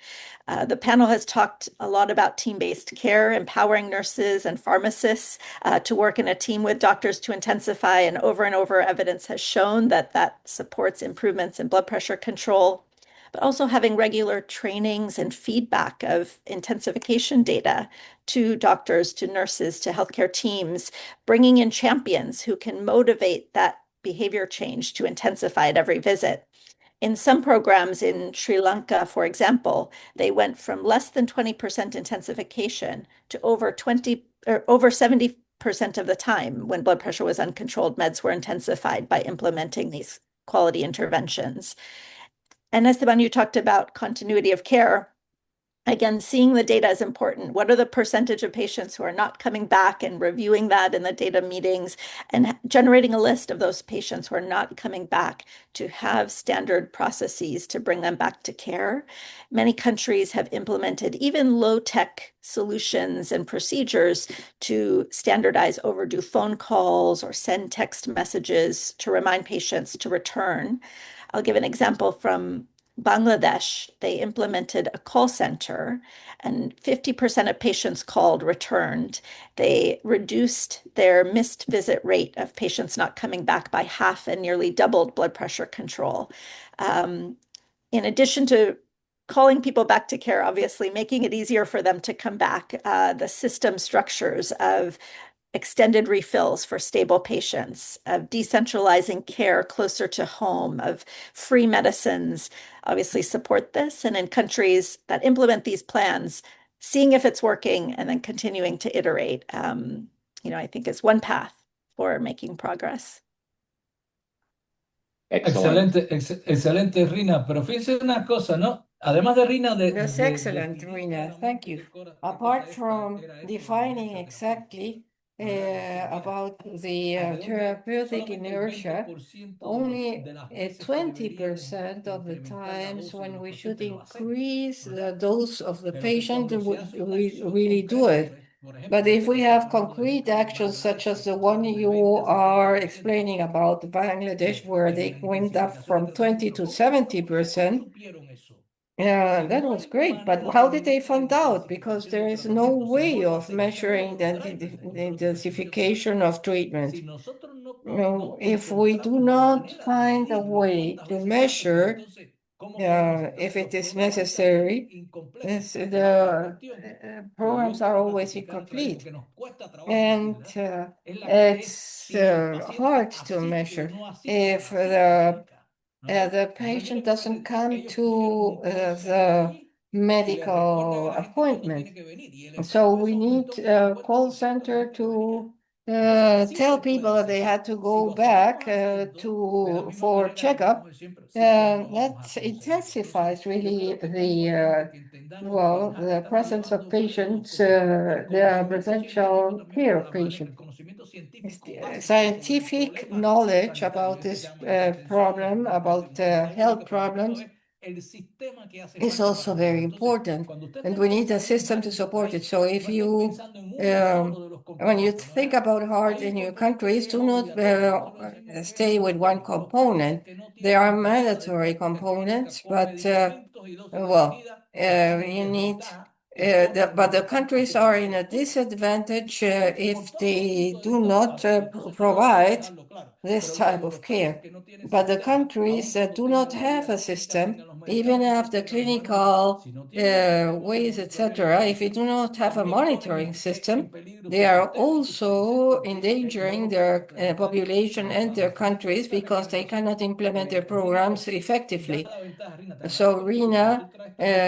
The panel has talked a lot about team-based care, empowering nurses and pharmacists to work in a team with doctors to intensify, and over evidence has shown that that supports improvements in blood pressure control. but also having regular trainings and feedback of intensification data to doctors, to nurses, to healthcare teams, bringing in champions who can motivate that behavior change to intensify at every visit. In some programs in Sri Lanka, for example, they went from less than 20% intensification to over 20 or over 70% of the time when blood pressure was uncontrolled, meds were intensified by implementing these quality interventions. And Esteban, you talked about continuity of care. Again, seeing the data is important. What are the percentage of patients who are not coming back, and reviewing that in the data meetings and generating a list of those patients who are not coming back to have standard processes to bring them back to care. Many countries have implemented even low-tech solutions and procedures to standardize overdue phone calls or send text messages to remind patients to return. I'll give an example from Bangladesh. They implemented a call center, and 50% of patients called returned. They reduced their missed visit rate of patients not coming back by half and nearly doubled blood pressure control. In addition to calling people back to care, obviously making it easier for them to come back, the system structures of extended refills for stable patients, of decentralizing care closer to home, of free medicines, obviously support this. And in countries that implement these plans, seeing if it's working and then continuing to iterate, I think is one path for making progress. Excellent. Excelente, Rina. Pero fíjense una cosa, ¿no? Además de Rina, That's excellent, Rina. Thank you. Apart from defining exactly about the therapeutic inertia, only 20% of the times when we should increase the dose of the patient, we really do it. But if we have concrete actions such as the one you are explaining about Bangladesh, where they went up from 20 to 70%, yeah, that was great. But how did they find out? Because there is no way of measuring the intensification of treatment. If we do not find a way to measure if it is necessary, the programs are always incomplete. And it's hard to measure if the patient doesn't come to the medical appointment. So we need a call center to tell people that they had to go back for checkup. That intensifies really the presence of patients, the potential care of patients. Scientific knowledge about this problem, about health problems, is also very important, and we need a system to support it. So if you, when you think about heart in your countries, do not stay with one component. There are mandatory components, but you need. But the countries are in a disadvantage if they do not provide this type of care. But the countries that do not have a system, even have the clinical ways, etc., if they do not have a monitoring system, they are also endangering their population and their countries because they cannot implement their programs effectively. So Rina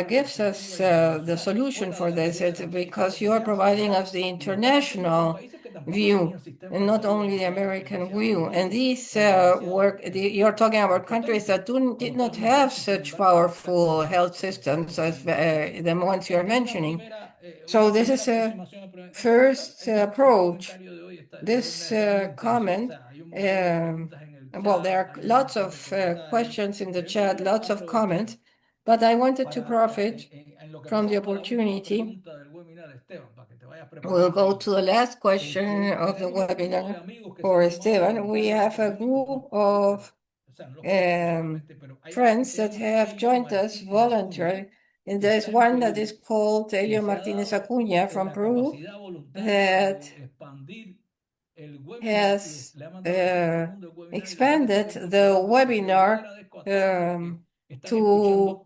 gives us the solution for this because you are providing us the international view and not only the American view. And these you're talking about countries that did not have such powerful health systems as the ones you're mentioning. So this is a first approach. This comment, there are lots of questions in the chat, lots of comments, but I wanted to profit from the opportunity. We'll go to the last question of the webinar for Esteban. We have a group of friends that have joined us voluntarily. And there's one that is called Elio Martinez Acuña from Peru that has expanded the webinar to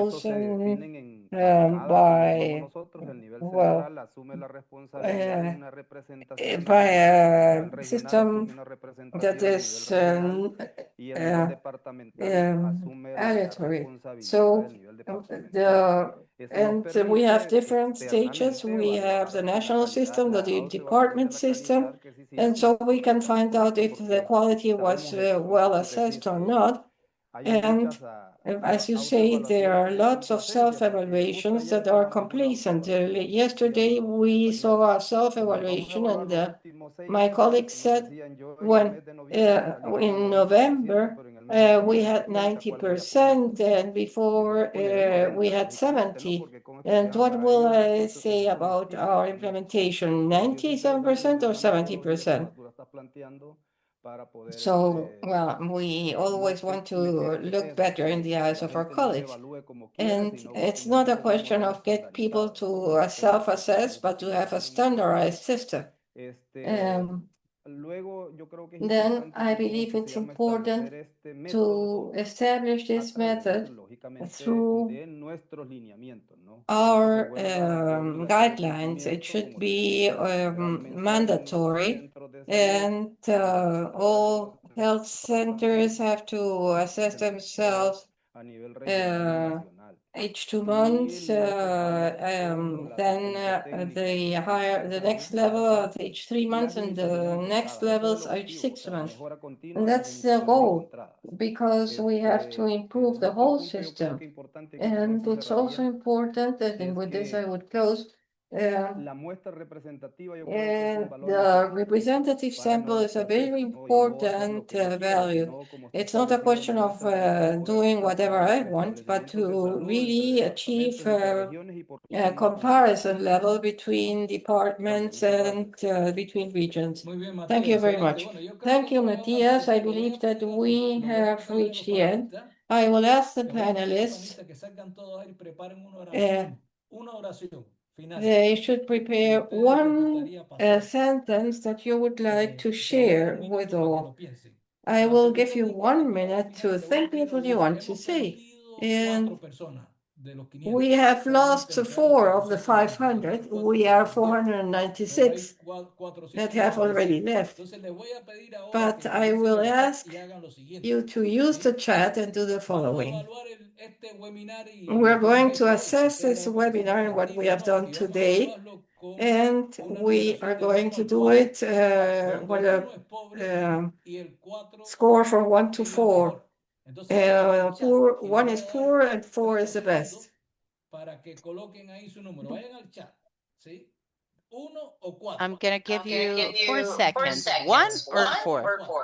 videos se and definen by, nosotros, el nivel well, central asume la responsabilidad de uh, una representación by nacional, el a nivel regional system asume una that representación a nivel is regional y el nivel departamental asume la aleatory. responsabilidad del nivel departamental. Eso nos We have permite different stages. externamente We have evaluar the la national calidad, system, the la autoevaluación de department la system, calidad, que si se and hizo so una we can find out correcta if the porque quality was sabemos esto, well es decir, assessed or not. hay And muchas as you say, there are autoevaluaciones de lots of complacencia, porque justo self-evaluations ayer that are estábamos en una complacent. autoevaluación, Yesterday, digamos, los we saw a compañeros, como vamos a self-evaluation, evaluar and los últimos 6 my meses, colleagues nos said decían yo en el when mes de noviembre salí con in 90%, November pero en el mes de we octubre had 70, ¿cuál es la posición? 90%, and Y before entonces poner en 90, we had lógicamente, ¿no? 70. Porque con esto que And what habla will ellos, I entonces say somos about colectivos our también. implementation? Por eso yo siempre les digo, 97% es or una metodología como 70%? la tú la estás planteando para poder So, well, we no always que want to look es better in the que eyes la of our gente no se colleagues. evalúe como quiera, And sino it's como un not a como un question modelo of get people estandarizado, ¿no? to Como self-assess, como but to have a como un estándar. standardized system. Um, Luego yo creo que es then importante I también lo believe que se it's llama important establecer este to método establish a this través, method lógicamente, through de nuestros lineamientos, ¿no? Que esto se our vuelva de obligatorio guidelines. It cumplimiento, should como te be decía, realmente hay muchos mandatory, centros de salud and universitarios, all health centers departamentos, have to assess themselves a nivel regional y uh, nacional. each 2 months. Luego trabajamos con la Then asistencia técnica the de next salud level para each 3 months, las and the iniciativas next encontradas. Ese es el levels each objetivo, o six sea, la months. mejora continua And de las that's the iniciatives goal, encontradas. because we have to improve En the otro whole punto, yo creo system. que es importante aquí con And esta it's also cerraría, important, and es with this I que would close, la muestra representativa yo creo que es un valor the importante representative para sample is a nuestro very test, ¿no? Y no hacer lo important que yo quiera, value. sino como está It's not a establecido el question nivel of central, mejorar doing whatever I entre want, but establecimientos de to salud, entre really achieve departamentos, entre regiones y por a supuesto comparison level between también. departments Muchas and gracias. between regions. Muy bien, Thank Matías, you very excelente. much. Bueno, yo creo Thank que you, bueno, vamos a hacer lo Matthias. I siguiente. Lo voy believe a that pedir we los voy a have pedir a reached los the end. panelistas, I will ask the les voy a pedir a los panelists, panelistas que salgan todos ahí y preparen uh, una oración final they should que prepare ustedes les one gustaría pasar. sentence that you would like to Se lo voy a dar share un with minuto para que all. lo piensen. I Para will hacer, give ustedes you recuerden 1 que ahora al minute final to les voy a think pedir what you audiencia. want to Hemos say. perdido And 4 personas de los we 500. have Solamente lost nos quedamos 4 of the 500. 496. Entonces, We are pero hay 496 that have 496. already left. Entonces, les voy a pedir ahora But que I utilicen will el chat ask y hagan lo siguiente. you to use the ¿Sí? chat and do the Vamos a following. evaluar este webinar y We're lo que hemos going to hecho hoy. Si assess ustedes this les parece webinar and what we factible o have no. done Y vamos a today, evaluarlo con and una we are numeración del going 1 to al do 4, it donde with el a 1 es pobre y el 4 score from 1 to es el 4. mejor. Entonces vamos a ver el chat y les 1 voy is a dar poor and 4 30 is the best. segundos para que coloquen ahí su número. Vayan al chat, ¿sí? 1 o 4. I'm going to give you 4 seconds. 1 or 4?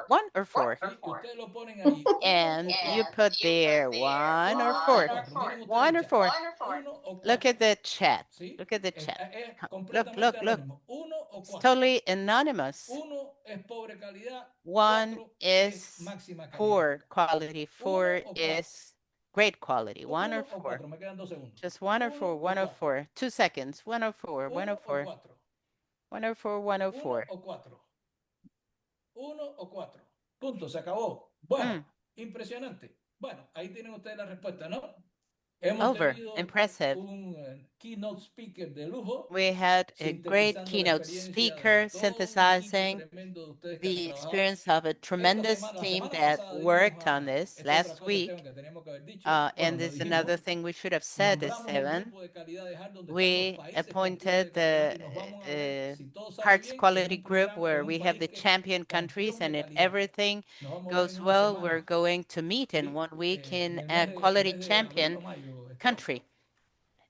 1 or 4? ¿Sí? Y ustedes lo ponen ahí. And you put there 1 or 4. 4. Miren ustedes 1 el or chat. 4. 1 o 4. Look at the chat. ¿Sí? Look at the chat. Es Look, completamente look. anónimo. 1 o It's 4. totally anonymous. 1 es pobre calidad. 1 4 es is máxima calidad. poor quality. 4 1 o 4. is great quality. 1 or 1 o 4? 4. Me quedan 2 segundos. Just 1 or 4? 1 or 4? 2 seconds. 1 or 4? 1 1 or o 4? 4. 1 or 4? 1 or 1 4? o 4. 1 o 4. Punto, se acabó. Bueno, impresionante. Bueno, ahí tienen ustedes la respuesta, ¿no? Hemos Over. tenido Impressive. un keynote speaker de lujo. We had a great sintetizando la keynote experiencia speaker de todo un equipo synthesizing tremendo de ustedes que han the trabajado experience of a esta tremendous semana. La team semana that pasada dimos worked on a this esta otra last cosa, Esteban, week. que teníamos que haber dicho. And Bueno, lo there's dijimos. another thing we should have said, Nombramos el Esteban. grupo de calidad de HART donde están los We países campeones appointed de calidad y nos vamos a ver the si todo sale Hearts bien en Quality un Group programa, en where un we have país the que es champion countries, campeón de and if calidad. everything Nos vamos a ver goes en una well, semana. we're going to meet in ¿Sí? 1 week in En a el quality mes de abril champion o mayo, Esteban. country.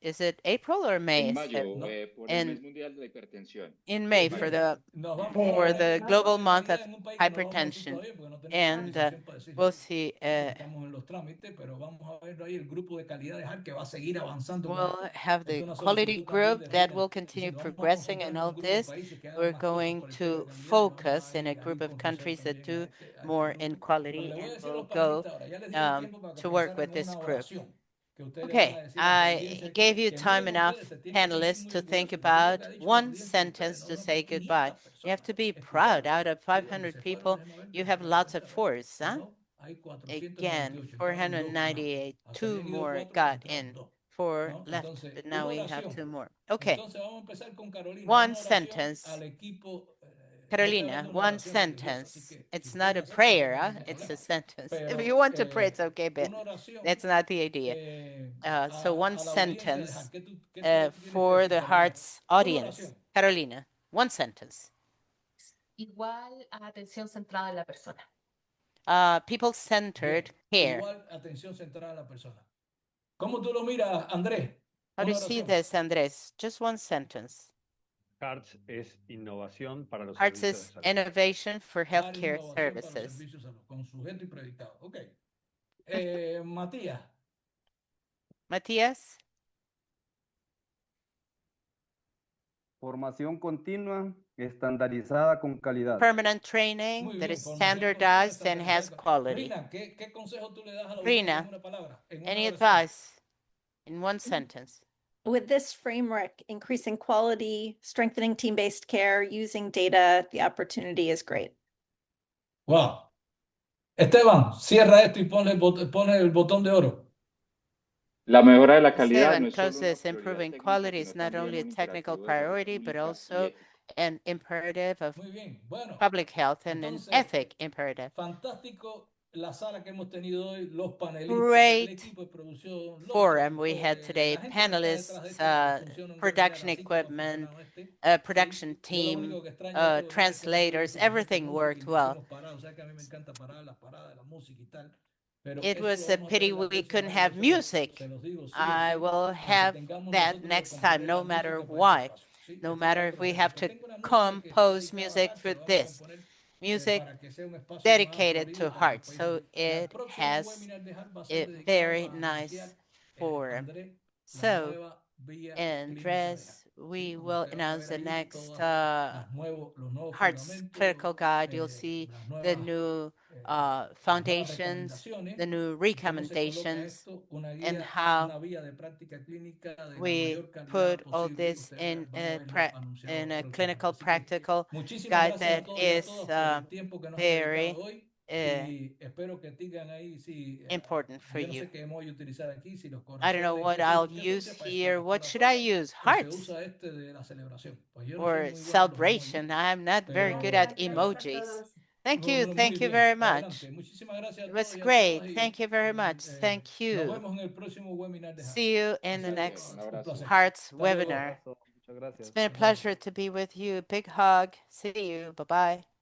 Is it April or May? En mayo, No. por el mes mundial de la hipertensión. In May Bien, for the nos vamos a ver el grupo global de month of calidad en un país que no vamos a decir hypertension, todavía porque no tenemos and autorización para decirlo. we'll see. Porque estamos en los trámites, pero vamos a ver ahí el grupo de calidad de HAR que va a seguir avanzando con We'll esto. have Es the una quality solicitud también group de that Reina will continue diciendo vamos a progressing and concentrarnos en all un grupo de this. países que hagan We're más cosas going por el tema de to calidad y vamos focus a in a ir ahí group of conocer countries that también do a more este in grupo. Bueno, quality, le voy a and decir a we'll los go panelistas ahora, ya les di el tiempo para que to work pensaran with en this una group. oración que ustedes le van a Okay, decir a su I audiencia gave you que time miren enough, ustedes, se tienen que sentir panelists, muy to think orgullosos de todo lo about que ha dicho la one audiencia de ustedes. sentence Nos to vemos say con goodbye. 500 You have personas to be proud. escuchando. Out of Sí, donde 500 se fueron, people, déjeme ver, you déjeme have ver, lots déjeme of ver. fours, huh? No, hay Again, 498, faltan 2 nada más. 498. O sea, 2 habían ido more 4 y got entraron in. 2. 4 ¿no? left, Entonces, but now una we have oración. 2 more. Okay. Entonces vamos a empezar con Carolina. One Una oración sentence. al equipo. Yo estoy Carolina, hablando de una one oración religiosa, así sentence. que si It's ustedes not me a aceptan, prayer, no hay ningún it's a problema. sentence. If Pero you want to pray, it's okay, but una oración that's not the idea. So one a la audiencia de sentence Hart. ¿Qué tú tienes que for decir, the Carolina? Heart's Una audience. oración. Carolina, one sentence. Igual atención centrada en la persona. People-centered care. Igual atención centrada en la persona. ¿Cómo tú lo miras, Andrés? How do Una you see oración. this, Andrés? Just one sentence. HARTS es innovación para los Hearts servicios de is salud. innovation for Dar healthcare innovación para los services. servicios de salud, con sujeto y predicado. Ok. Matías. Matías, Formación continua, estandarizada con calidad. permanent training Muy that bien, is formación continua, standardized and has estandarizada. quality. Rina, ¿qué consejo tú le das a la audiencia Rina, en una palabra? En una any oración? advice in one sentence? With this framework, increasing quality, strengthening team-based care, using data, the opportunity is great. Wow. Esteban, cierra esto y ponle el botón de oro. La mejora de la calidad Esteban no es solo una closes prioridad improving técnica, quality sino is not también only a un technical imperativo de salud priority, but pública y also ético. an imperative of Muy bien. Bueno, public health and an entonces, ethic imperative. fantástico la sala que hemos tenido hoy, los panelistas, el Great equipo de producción, los forum we had traductores, today, la gente que está detrás de panelists, esto para que funcione un webinar production así como ha equipment, funcionado este. production ¿Sí? Yo lo team, único que extraño de estos webinars es que no pudimos translators, utilizar everything música y worked nos well. hicimos parar. O sea que a mí me encanta parar las paradas de la música y tal. Pero It eso lo was a vamos a hacer pity en la we próxima couldn't vez. have Yo se music. los digo sí o I sí, will aunque have tengamos that nosotros que next time, componer no la matter música para este why. espacio. ¿Sí? No Eso matter está if we perfecto. have Pues to tengo una música que está compose dedicada a music Hart, que for la vamos a this, componer music para que sea un espacio más dedicated florido to para que heart. el país So el it próximo has webinar de Hart va a ser a dedicado very a anunciar, nice forum. Andrés, la So, nueva vía clínica de Hart. Andres, we ¿Sí? Donde will usted van a announce ver the ahí next los nuevos Heart's fundamentos, Clinical Guide. You'll see las the nuevas, new las nuevas foundations, recomendaciones the new y cómo se coloca recommendations, esto, una and guía, how una vía de práctica clínica de la we mayor calidad put all posible. this Ustedes van a verlo anunciado in a próximamente. clinical Así que practical muchísimas guide gracias a that todos y a is todas por el tiempo que nos han dedicado very hoy y espero que tengan ahí, sí, important for yo no you. sé qué voy a utilizar aquí, si los I don't know corazones, what I'll qué se use usa para here. What should I exclamatorias use? o se Hearts usa este de la celebración. Pues yo no soy or muy bueno en los emojis, celebration? I'm not very good pero at emojis. Thank muy you bien, very much. adelante. Muchísimas gracias It a was todos y a great. todas Thank you very much. Thank nos you. vemos en el próximo webinar de Hart. See you in the Hasta luego, next Un un abrazo. placer. Hearts Hasta luego. webinar. Muchas gracias. It's been a pleasure to be with you. Big hug. See you. Bye bye.